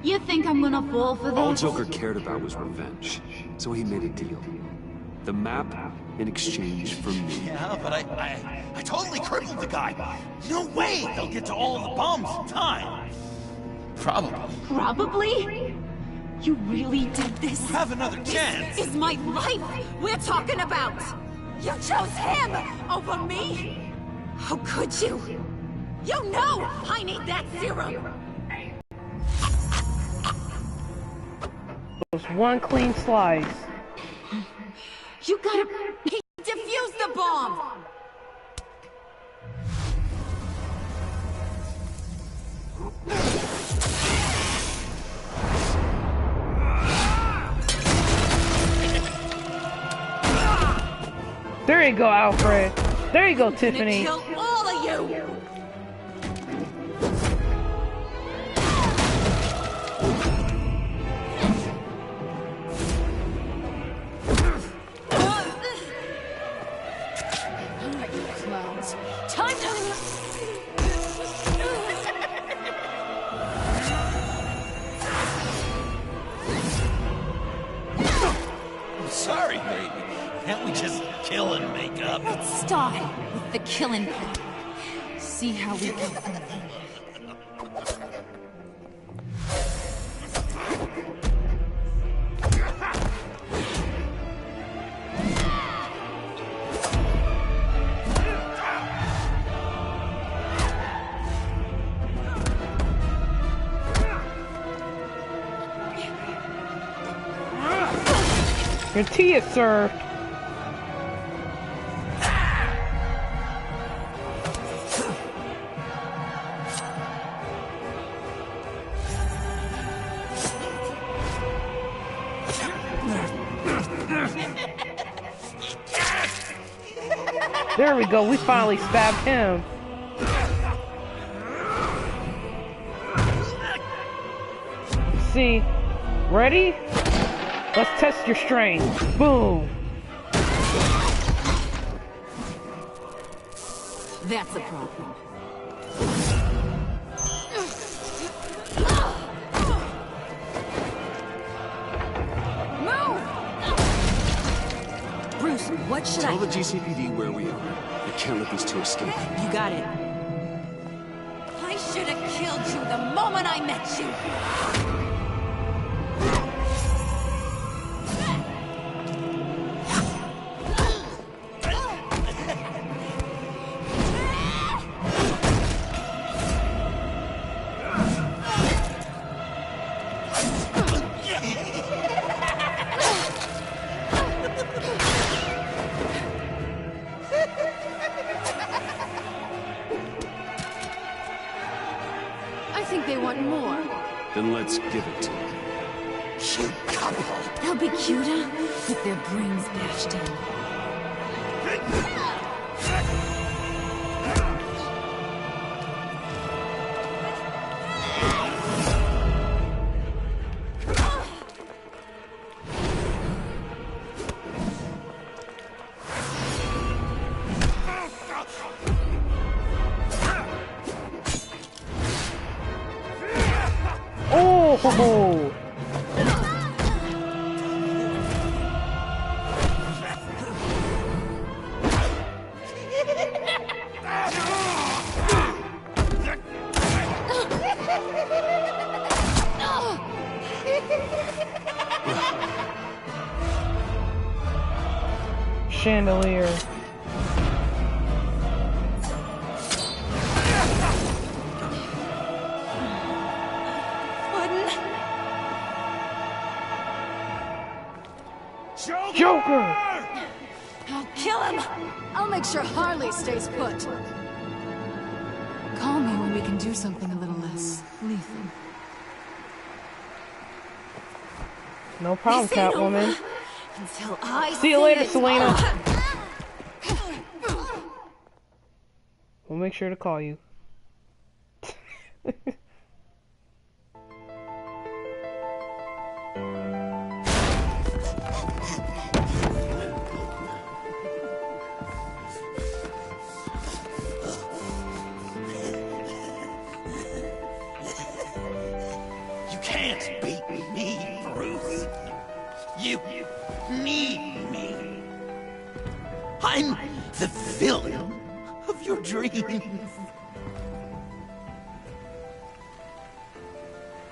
You think I'm gonna fall for this? All Joker cared about was revenge, so he made a deal. The map in exchange for me. Yeah, but I totally crippled the guy. No way they'll get to all the bombs in time. Probably. Probably? You really did this? Have another chance. This is my life we're talking about. You chose him over me? How could you? You know I need that serum. Just one clean slice. You gotta defuse the bomb. There you go, Alfred. There you go, Tiffany. Kill all of you. Can't we just kill and make up? Let's start with the killing part. See how we go from there. Your tea is served. There we go, we finally stabbed him. See, ready? Let's test your strength. Boom. That's a problem. Bruce, what should Tell the GCPD where we are. I can't let these two escape. You got it. I should have killed you the moment I met you. I think they want more. Then let's give it to them. Cute couple. They'll be cuter with their brains bashed in. Oh! Chandelier. Joker! I'll kill him! I'll make sure Harley stays put. Call me when we can do something a little less lethal. No problem, Catwoman. Until I See you later, it. Selena. We'll make sure to call you. You can't beat me, Bruce. You need me. I'm the villain of your dreams.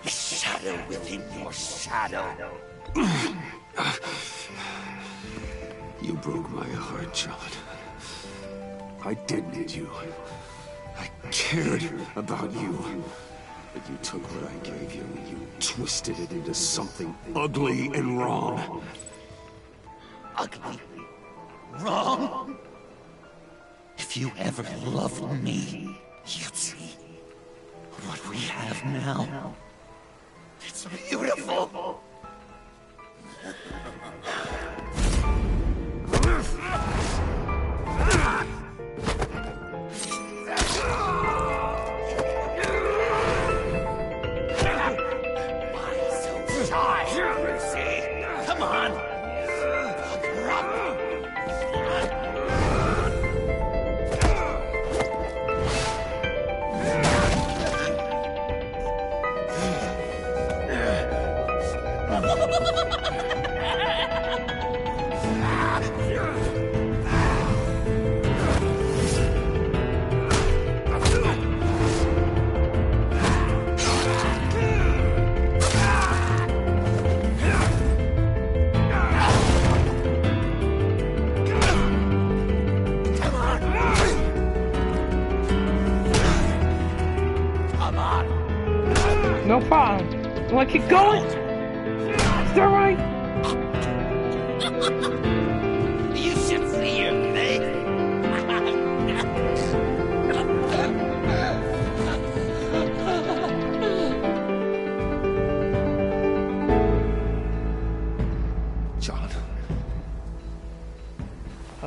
The shadow within your shadow. You broke my heart, John. I did need you. I cared about you. But you took what I gave you and you twisted it into something ugly and wrong. Ugly? Wrong? If you ever loved me, you'd see what we have now. It's beautiful. Come on! No problem. You wanna keep going? Is that right? You should see your face. John.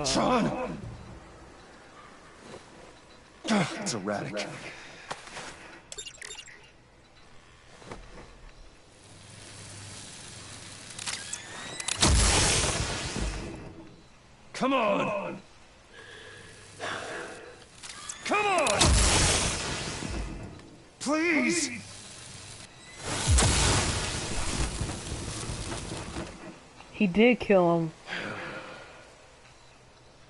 John! It's erratic. Come on! Come on! Please! He did kill him.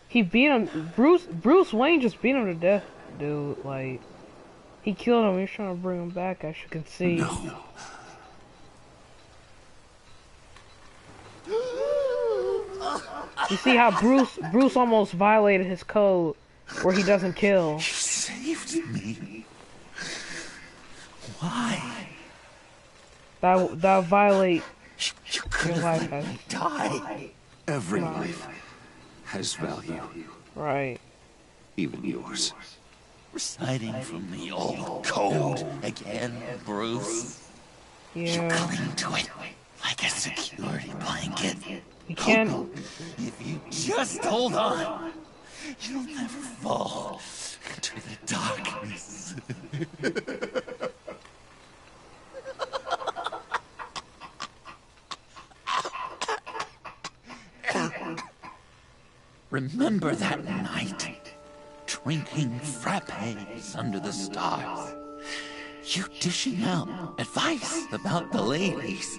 He beat him. Bruce Wayne just beat him to death, dude. Like, he killed him. He's trying to bring him back, as you can see. No. You see how Bruce almost violated his code, where he doesn't kill. You saved me. Why? That violate You could your life. have let me die. Every life has value. Right. Even yours. Reciting from the old code again, Bruce. Yeah. You cling to it like a security blanket. You can't. If you just hold on, you'll never fall into the darkness. Remember that night, drinking frappes under the stars. You dishing out advice about the ladies.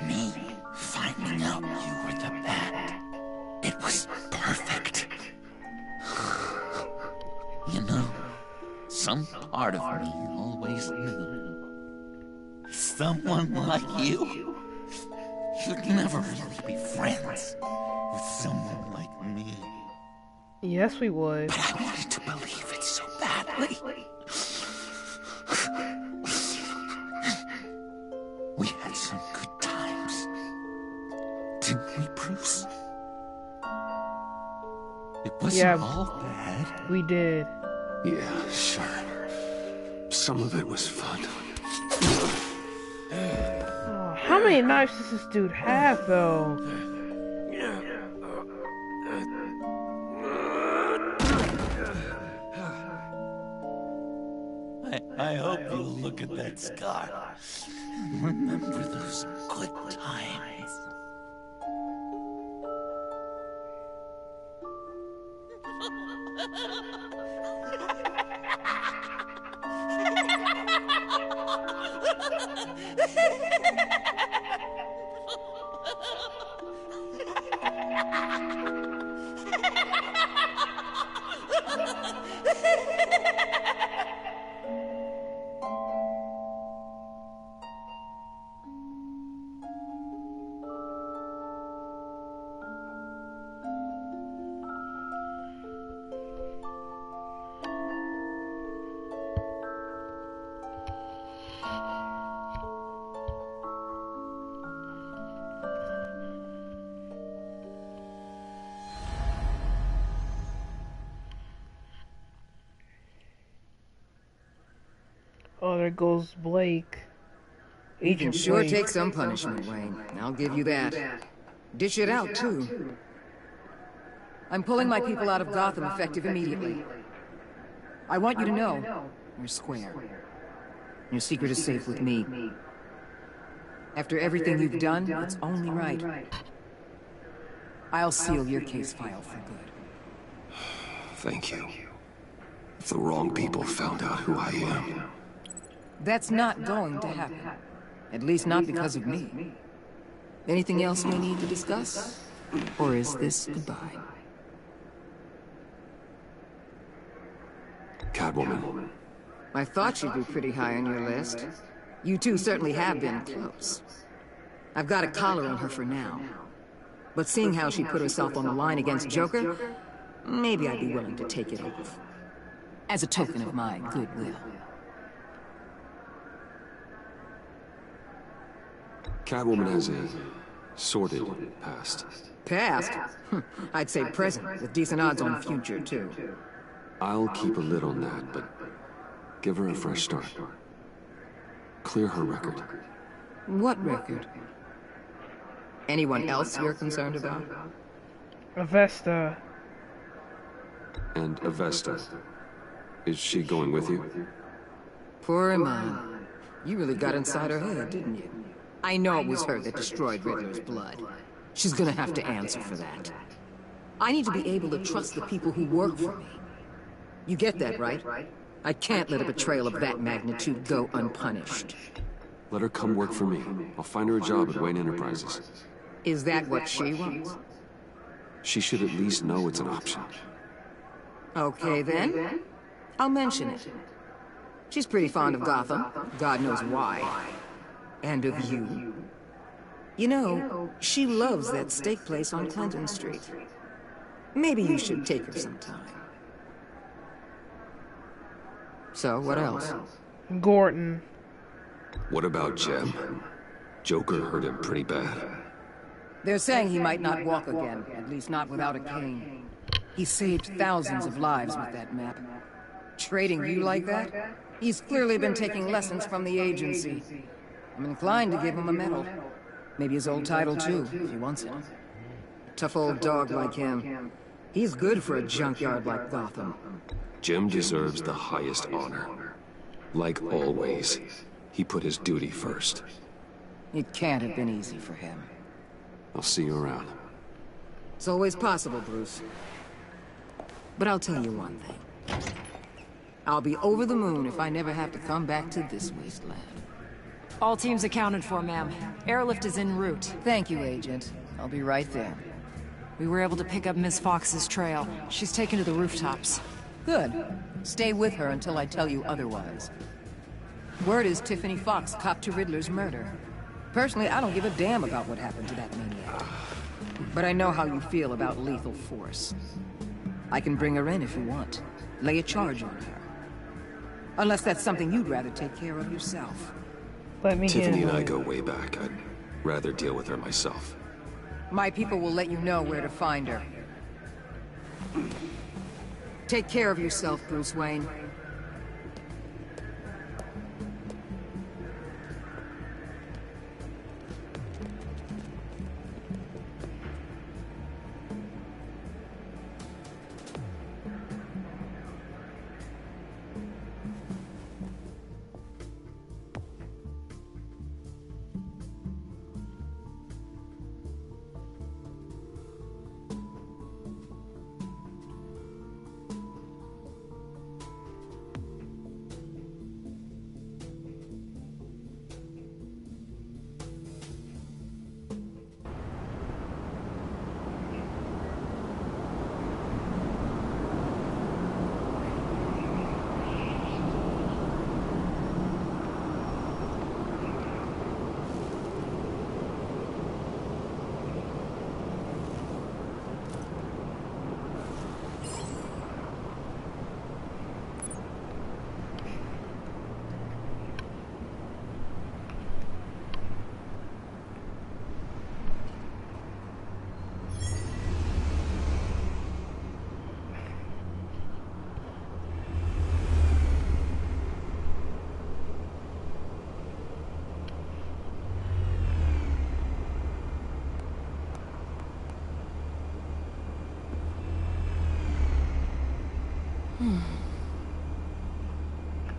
Me finding out you were the Bat. It was perfect. You know, some part of me always knew. Someone like you, you'd never really be friends with someone like me. Yes, we would. But I wanted to believe it so badly. We had some good times. Didn't we, Bruce? It wasn't all bad. We did. Yeah, sure. Some of it was fun. Oh, how many knives does this dude have, though? I hope you'll look at that scar and remember those good times. Oh, there goes Blake. You can Agent sure Blake. take some punishment, Wayne. I'll give you that. Dish it out, too. I'm pulling my people out of Gotham effective immediately. I want you to know, you're square. Your secret is safe with me. After everything you've done, it's only right. I'll seal your case file for good. Thank you. If the wrong people found out who I am... That's not going to happen. At least not because of me. Anything else we need to discuss? Or is this goodbye? Catwoman. I thought you'd be pretty high on your list. You two certainly have been close. I've got a collar on her for now. But seeing how she put herself on the line against Joker, maybe I'd be willing to take it off. As a token of my goodwill. Catwoman has a sordid past. Past? I'd say present, with decent odds on future, too. I'll keep a lid on that, but give her a fresh start. Clear her record. What record? Anyone else you're concerned about? Avesta. And Avesta. Is she going with you? Poor Iman. You really got inside her head, didn't you? I know it was her that destroyed Riddler's blood. She's gonna have to answer for that. I need to be able to trust the people who work for me. You get that, right? I can't let a betrayal of that magnitude go unpunished. Let her come work for me. I'll find her a job at Wayne Enterprises. Is that what she wants? She should at least know it's an option. Okay, then. I'll mention it. She's pretty fond of Gotham. God knows why. And of you. You know, she loves that steak place on Clinton Street. Maybe you should take her sometime. So, what else? Gordon. What about Jem? Joker hurt him pretty bad. They're saying he might not walk again, at least not without a cane. He saved thousands of lives with that map. Trading you like that? He's clearly been taking lessons from the agency. I'm inclined to give him a medal. Maybe his old title too, if he wants it. A tough old dog like him. He's good for a junkyard like Gotham. Jem deserves the highest honor. Like always, he put his duty first. It can't have been easy for him. I'll see you around. It's always possible, Bruce. But I'll tell you one thing. I'll be over the moon if I never have to come back to this wasteland. All teams accounted for, ma'am. Airlift is en route. Thank you, Agent. I'll be right there. We were able to pick up Miss Fox's trail. She's taken to the rooftops. Good. Stay with her until I tell you otherwise. Word is Tiffany Fox copped to Riddler's murder. Personally, I don't give a damn about what happened to that maniac. But I know how you feel about lethal force. I can bring her in if you want. Lay a charge on her. Unless that's something you'd rather take care of yourself. Tiffany and I go way back. I'd rather deal with her myself. My people will let you know where to find her. Take care of yourself, Bruce Wayne.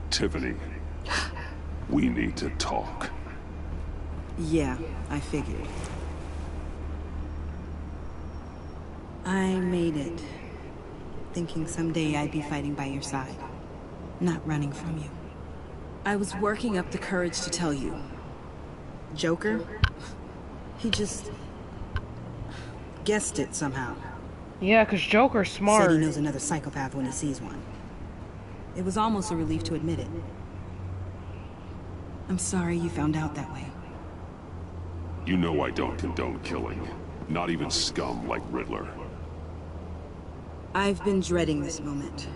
Tiffany, we need to talk. Yeah, I figured. I made it, thinking someday I'd be fighting by your side, not running from you. I was working up the courage to tell you. Joker? He just guessed it somehow. Yeah, 'cause Joker's smart. Said he knows another psychopath when he sees one. It was almost a relief to admit it. I'm sorry you found out that way. You know I don't condone killing. Not even scum like Riddler. I've been dreading this moment.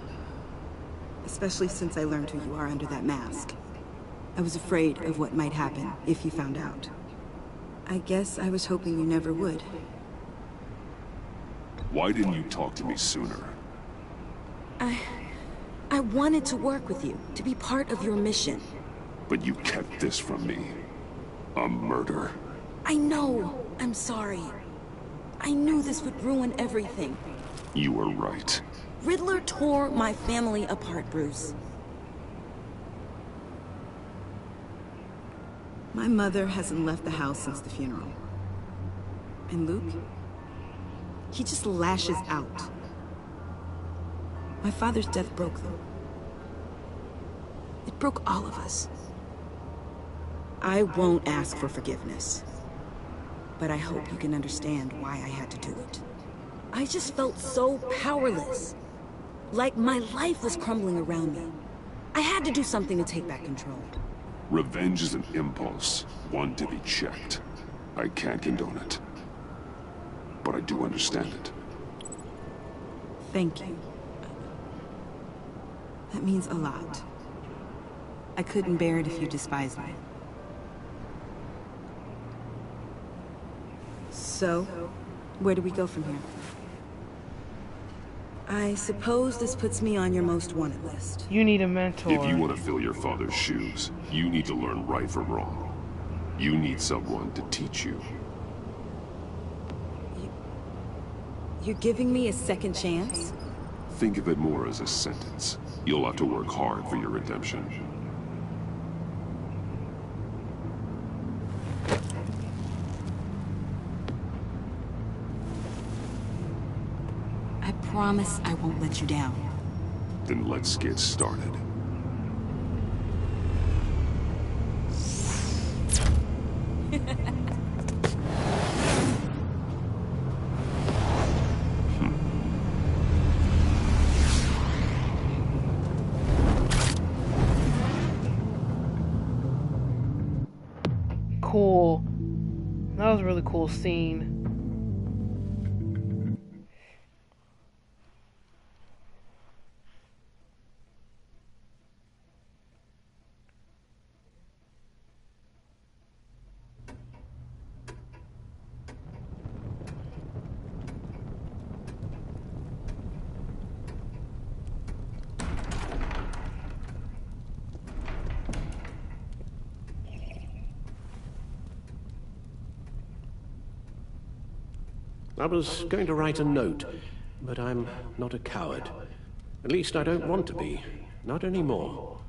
Especially since I learned who you are under that mask. I was afraid of what might happen if you found out. I guess I was hoping you never would. Why didn't you talk to me sooner? I wanted to work with you, to be part of your mission. But you kept this from me. A murder. I know. I'm sorry. I knew this would ruin everything. You were right. Riddler tore my family apart, Bruce. My mother hasn't left the house since the funeral. And Luke? He just lashes out. My father's death broke them. It broke all of us. I won't ask for forgiveness. But I hope you can understand why I had to do it. I just felt so powerless. Like my life was crumbling around me. I had to do something to take back control. Revenge is an impulse, one to be checked. I can't condone it. But I do understand it. Thank you. That means a lot. I couldn't bear it if you despised me. So, where do we go from here? I suppose this puts me on your most wanted list. You need a mentor. If you want to fill your father's shoes, you need to learn right from wrong. You need someone to teach you. You're giving me a second chance? Think of it more as a sentence. You'll have to work hard for your redemption. I promise I won't let you down. Then let's get started. Cool. That was a really cool scene. I was going to write a note, but I'm not a coward. At least I don't want to be. Not anymore.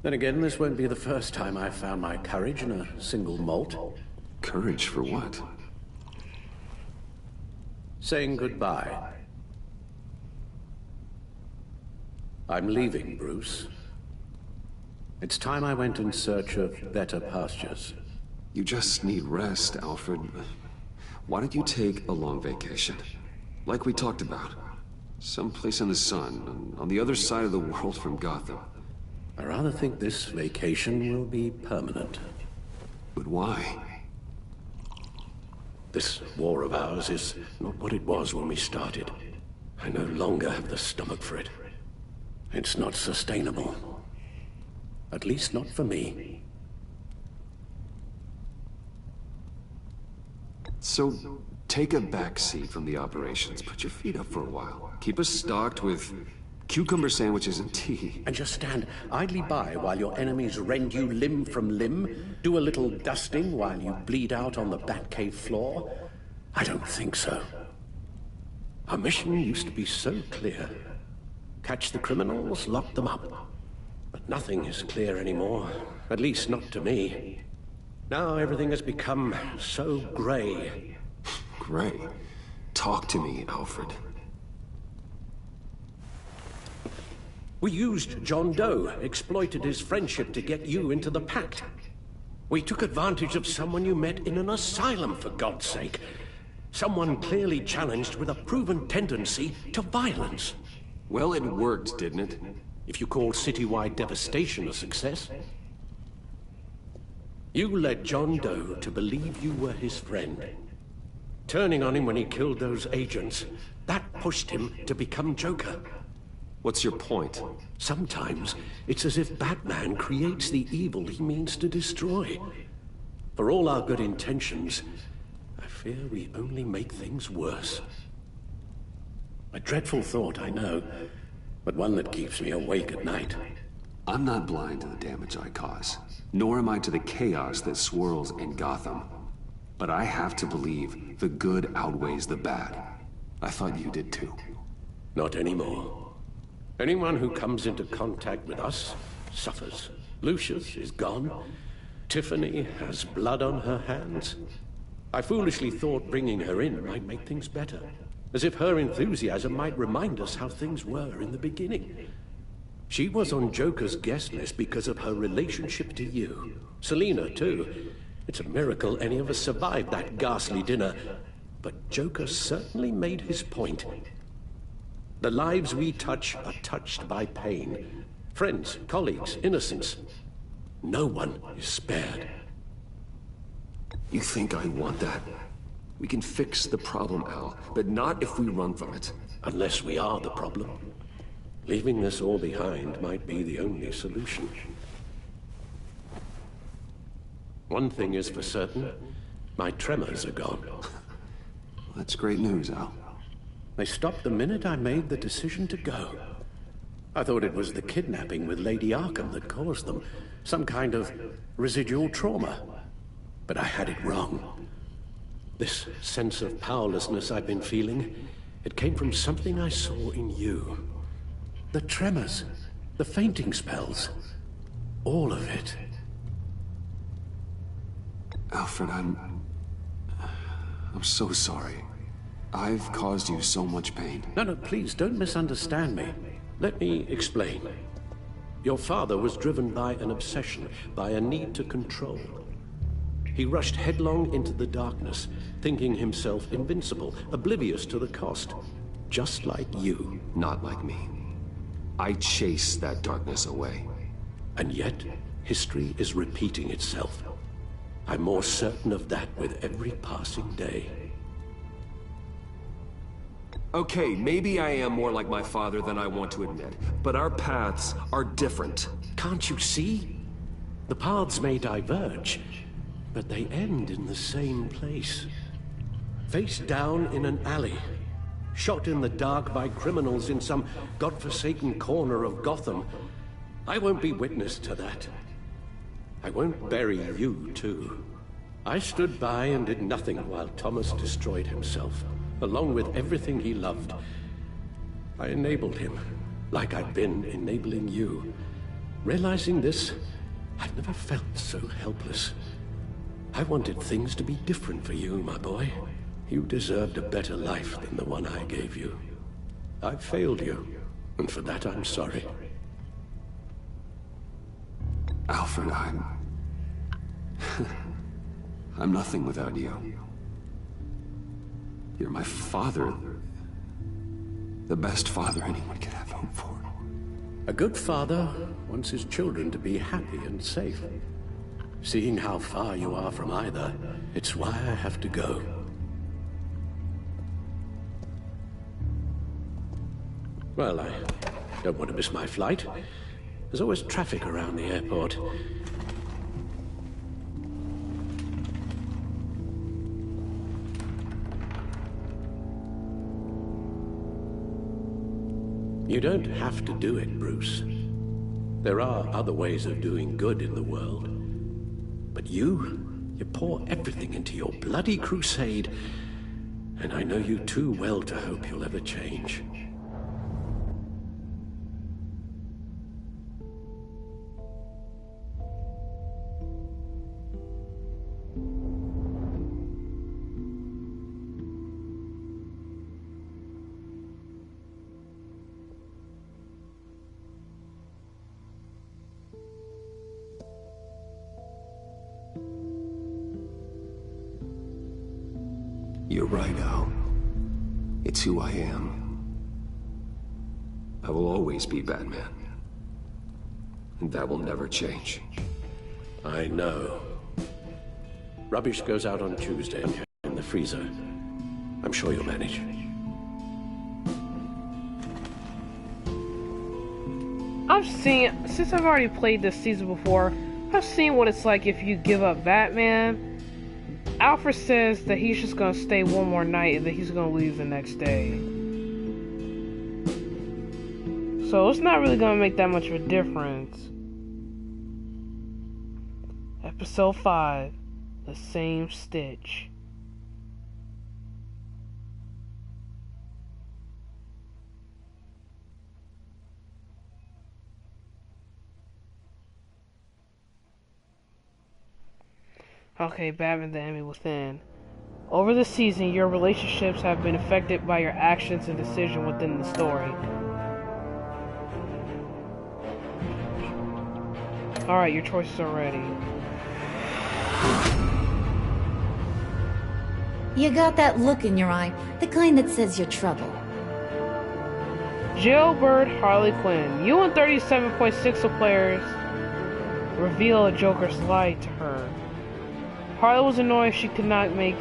Then again, this won't be the first time I've found my courage in a single malt. Courage for what? Saying goodbye. I'm leaving, Bruce. It's time I went in search of better pastures. You just need rest, Alfred. Why don't you take a long vacation? Like we talked about. Someplace in the sun, on the other side of the world from Gotham. I rather think this vacation will be permanent. But why? This war of ours is not what it was when we started. I no longer have the stomach for it. It's not sustainable. At least not for me. So, take a back seat from the operations. Put your feet up for a while. Keep us stocked with cucumber sandwiches and tea. And just stand idly by while your enemies rend you limb from limb? Do a little dusting while you bleed out on the Batcave floor? I don't think so. Our mission used to be so clear. Catch the criminals, lock them up. But nothing is clear anymore. At least not to me. Now everything has become so gray. Gray? Talk to me, Alfred. We used John Doe, exploited his friendship to get you into the pact. We took advantage of someone you met in an asylum, for God's sake. Someone clearly challenged with a proven tendency to violence. Well, it worked, didn't it? If you call citywide devastation a success. You led John Doe to believe you were his friend. Turning on him when he killed those agents, that pushed him to become Joker. What's your point? Sometimes, it's as if Batman creates the evil he means to destroy. For all our good intentions, I fear we only make things worse. A dreadful thought, I know, but one that keeps me awake at night. I'm not blind to the damage I cause, nor am I to the chaos that swirls in Gotham. But I have to believe the good outweighs the bad. I thought you did too. Not anymore. Anyone who comes into contact with us suffers. Lucius is gone. Tiffany has blood on her hands. I foolishly thought bringing her in might make things better. As if her enthusiasm might remind us how things were in the beginning. She was on Joker's guest list because of her relationship to you. Selina, too. It's a miracle any of us survived that ghastly dinner. But Joker certainly made his point. The lives we touch are touched by pain. Friends, colleagues, innocents. No one is spared. You think I want that? We can fix the problem, Al, but not if we run from it. Unless we are the problem. Leaving this all behind might be the only solution. One thing is for certain, my tremors are gone. That's great news, Al. They stopped the minute I made the decision to go. I thought it was the kidnapping with Lady Arkham that caused them. Some kind of residual trauma. But I had it wrong. This sense of powerlessness I've been feeling, it came from something I saw in you. The tremors, the fainting spells, all of it. Alfred, I'm so sorry. I've caused you so much pain. No, please, don't misunderstand me. Let me explain. Your father was driven by an obsession, by a need to control. He rushed headlong into the darkness, thinking himself invincible, oblivious to the cost. Just like you. Not like me. I chase that darkness away. And yet, history is repeating itself. I'm more certain of that with every passing day. Okay, maybe I am more like my father than I want to admit, but our paths are different. Can't you see? The paths may diverge, but they end in the same place. Face down in an alley, shot in the dark by criminals in some godforsaken corner of Gotham. I won't be witness to that. I won't bury you, too. I stood by and did nothing while Thomas destroyed himself, along with everything he loved. I enabled him, like I've been enabling you. Realizing this, I've never felt so helpless. I wanted things to be different for you, my boy. You deserved a better life than the one I gave you. I failed you, and for that I'm sorry. Alfred, I'm nothing without you. You're my father. The best father anyone could have hoped for. A good father wants his children to be happy and safe. Seeing how far you are from either, it's why I have to go. Well, I don't want to miss my flight. There's always traffic around the airport. You don't have to do it, Bruce. There are other ways of doing good in the world. But you pour everything into your bloody crusade, and I know you too well to hope you'll ever change. You're right, Al. It's who I am. I will always be Batman. And that will never change. I know. Rubbish goes out on Tuesday in the freezer. I'm sure you'll manage. Since I've already played this season before, I've seen what it's like if you give up Batman. Alfred says that he's just gonna stay one more night and that he's gonna leave the next day. So it's not really gonna make that much of a difference. Episode 5, The Same Stitch. Okay, Batman the Enemy Within. Over the season, your relationships have been affected by your actions and decisions within the story. Alright, your choices are ready. You got that look in your eye, the kind that says you're trouble. Jailbird Harley Quinn. You and 37.6 of players reveal a Joker's lie to her. Harley was annoyed she could not make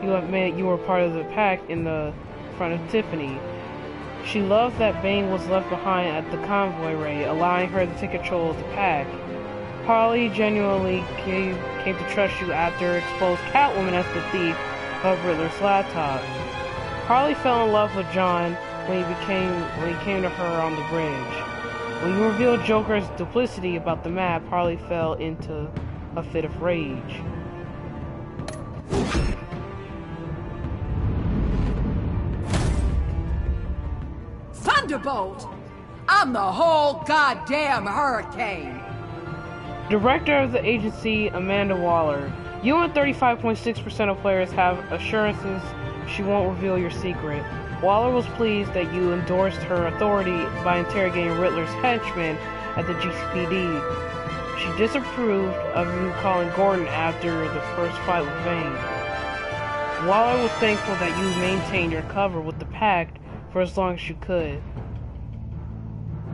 you admit you were part of the pack in the front of Tiffany. She loved that Bane was left behind at the convoy raid, allowing her to take control of the pack. Harley genuinely came to trust you after exposed Catwoman as the thief of Riddler's laptop. Harley fell in love with John when he came to her on the bridge. When you revealed Joker's duplicity about the map, Harley fell into a fit of rage. Thunderbolt! I'm the whole goddamn hurricane! Director of the agency, Amanda Waller. You and 35.6% of players have assurances she won't reveal your secret. Waller was pleased that you endorsed her authority by interrogating Riddler's henchmen at the GCPD. She disapproved of you calling Gordon after the first fight with Bane. Waller was thankful that you maintained your cover with the Pact for as long as you could.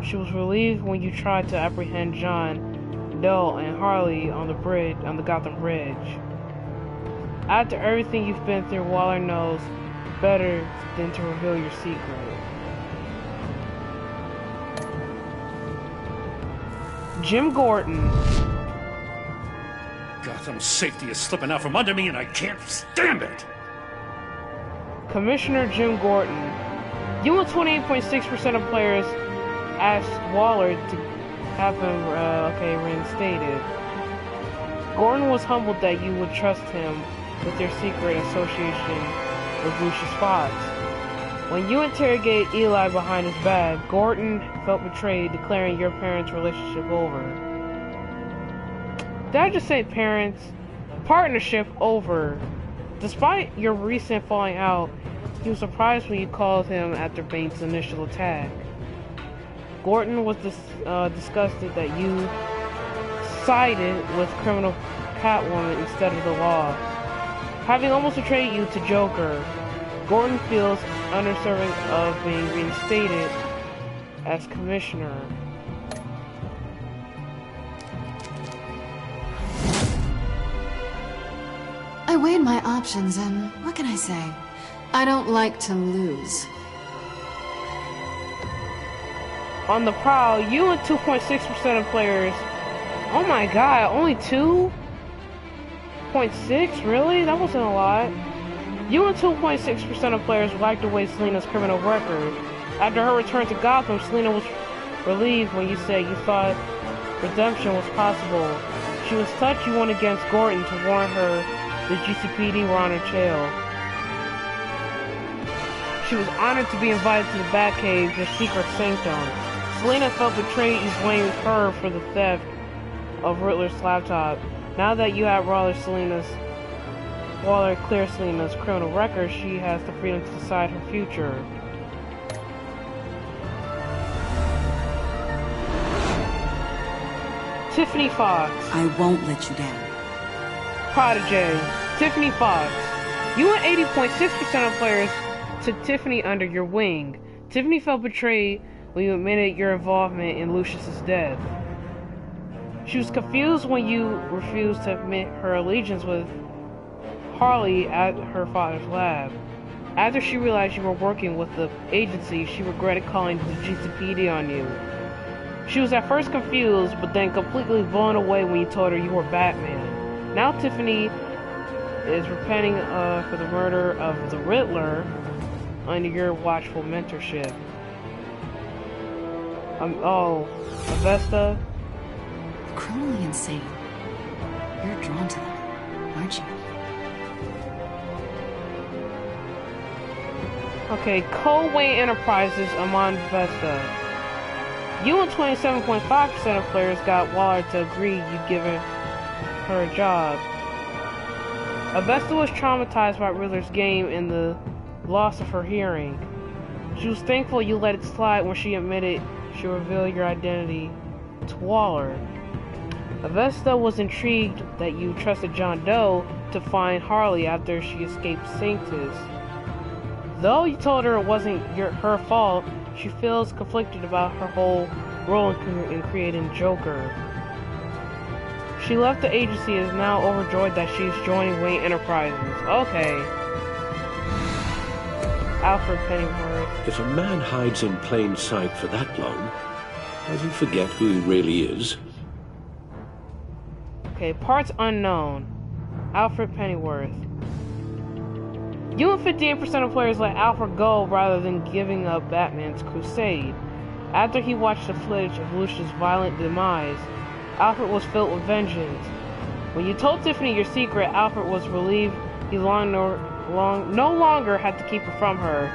She was relieved when you tried to apprehend John Doe and Harley on the Gotham Bridge. After everything you've been through, Waller knows better than to reveal your secret. Jim Gordon. Gotham's safety is slipping out from under me and I can't stand it! Commissioner Jim Gordon. You and 28.6% of players asked Waller to have him reinstated. Gordon was humbled that you would trust him with your secret association with Lucius Fox. When you interrogate Eli behind his back, Gordon felt betrayed, declaring your parents' relationship over. Did I just say parents? Partnership over. Despite your recent falling out, he was surprised when you called him after Bane's initial attack. Gordon was disgusted that you sided with criminal Catwoman instead of the law. Having almost betrayed you to Joker, Gordon feels undeserving of being reinstated as commissioner. I weighed my options and what can I say? I don't like to lose. On the prowl, you and 2.6% of players. Oh my god, only 2.6? Really? That wasn't a lot. You and 2.6% of players liked the way Selina's criminal record. After her return to Gotham, Selina was relieved when you said you thought redemption was possible. She was touched you went against Gordon to warn her the GCPD were on her trail. She was honored to be invited to the Batcave, your secret sanctum. Selina felt betrayed you blamed her for the theft of Riddler's laptop. Now that you have Waller clear Selina's criminal record, she has the freedom to decide her future. Tiffany Fox. I won't let you down. Protege. Tiffany Fox. You and 80.6% of players took Tiffany under your wing. Tiffany felt betrayed when you admitted your involvement in Lucius's death. She was confused when you refused to admit her allegiance with Harley at her father's lab. After she realized you were working with the agency, she regretted calling the GCPD on you. She was at first confused, but then completely blown away when you told her you were Batman. Now Tiffany is repenting for the murder of the Riddler under your watchful mentorship. Oh, Avesta? Criminally insane. You're drawn to them, aren't you? Okay, Co-Wayne Enterprises, Amon Vesta. You and 27.5% of players got Waller to agree you'd given her a job. Avesta was traumatized by Riddler's game and the loss of her hearing. She was thankful you let it slide when she admitted she revealed your identity to Waller. Avesta was intrigued that you trusted John Doe to find Harley after she escaped Sanctus. Though you told her it wasn't her fault, she feels conflicted about her whole role in creating Joker. She left the agency and is now overjoyed that she's joining Wayne Enterprises. Okay. Alfred Pennyworth. If a man hides in plain sight for that long, does he forget who he really is? Okay, parts unknown. Alfred Pennyworth. You and 58% of players let Alfred go rather than giving up Batman's crusade. After he watched the footage of Lucius' violent demise, Alfred was filled with vengeance. When you told Tiffany your secret, Alfred was relieved he no longer had to keep it from her.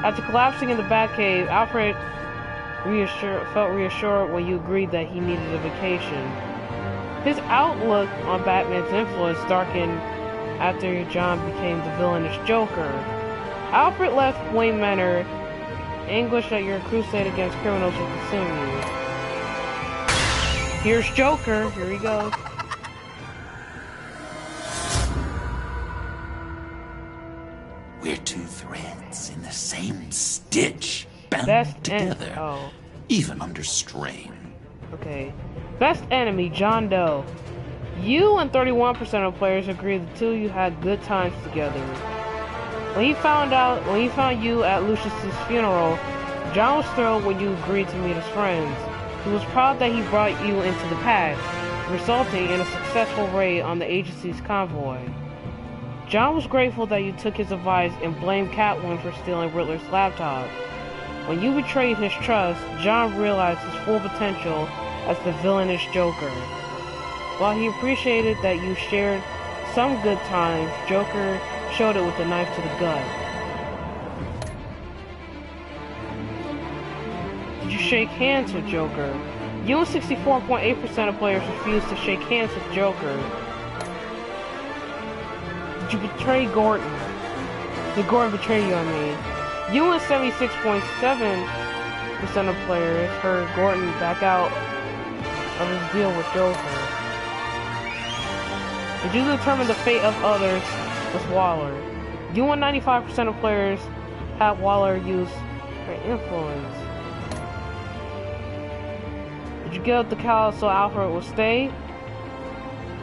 After collapsing in the Batcave, Alfred felt reassured when you agreed that he needed a vacation. His outlook on Batman's influence darkened after John became the villainous Joker. Alfred left Wayne Manor, anguished that your crusade against criminals would consume you. Here's Joker. Here he goes. We're two threads in the same stitch, bound together, even under strain. Okay. Best enemy, John Doe. You and 31% of players agree the two of you had good times together. When he found you at Lucius's funeral, John was thrilled when you agreed to meet his friends. He was proud that he brought you into the pack, resulting in a successful raid on the agency's convoy. John was grateful that you took his advice and blamed Catwoman for stealing Riddler's laptop. When you betrayed his trust, John realized his full potential as the villainous Joker. While he appreciated that you shared some good times, Joker showed it with a knife to the gut. Did you shake hands with Joker? You and 64.8% of players refused to shake hands with Joker. Did you betray Gordon? Did Gordon betray you, I mean? You and 76.7% of players heard Gordon back out of his deal with Joker. Did you determine the fate of others with Waller? You and 95% of players had Waller use her influence. Did you give up the cowl so Alfred would stay?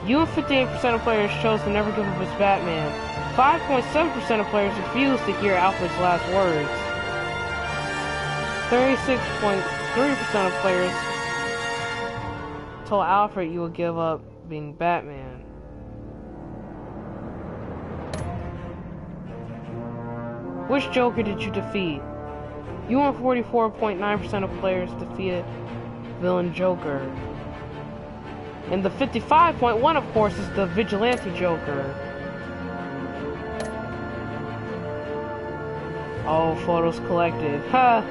You and 58% of players chose to never give up his Batman. 5.7% of players refused to hear Alfred's last words. 36.3% of players told Alfred you would give up being Batman. Which Joker did you defeat? You and 44.9% of players defeated villain Joker. And the 55.1, of course, is the vigilante Joker. Oh, photos collected. Ha!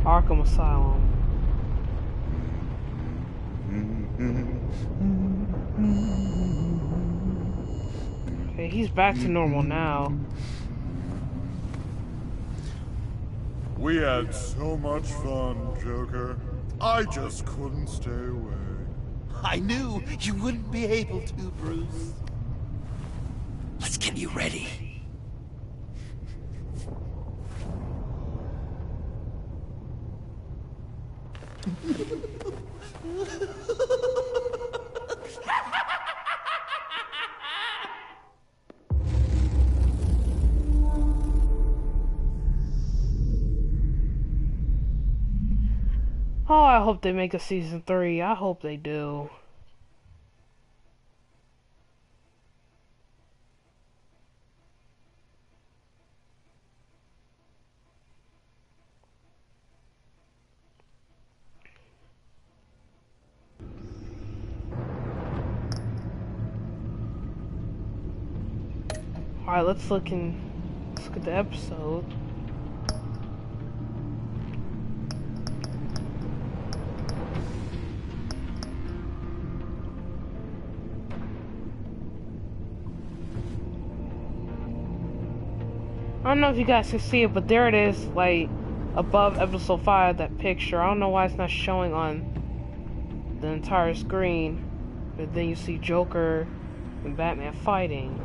Arkham Asylum. Okay, he's back to normal now. We had so much fun, Joker. I just couldn't stay away. I knew you wouldn't be able to, Bruce. Let's get you ready. Oh, I hope they make a season 3. I hope they do. Alright, let's look at the episode. I don't know if you guys can see it, but there it is, like, above episode 5, that picture. I don't know why it's not showing on the entire screen. But then you see Joker and Batman fighting.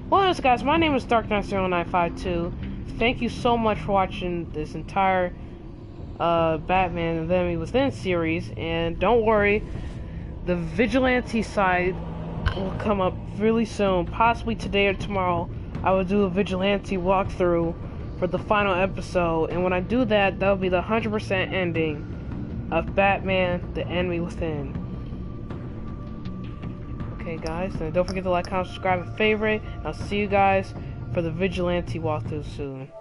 Well, anyways, guys, my name is Dark90952. Thank you so much for watching this entire Batman and the Enemy Within series. And don't worry, the Vigilante side will come up really soon, possibly today or tomorrow. I will do a Vigilante walkthrough for the final episode, and when I do that, that'll be the 100% ending of Batman, the Enemy Within. Okay guys, and don't forget to like, comment, subscribe, and favorite. I'll see you guys for the Vigilante walkthrough soon.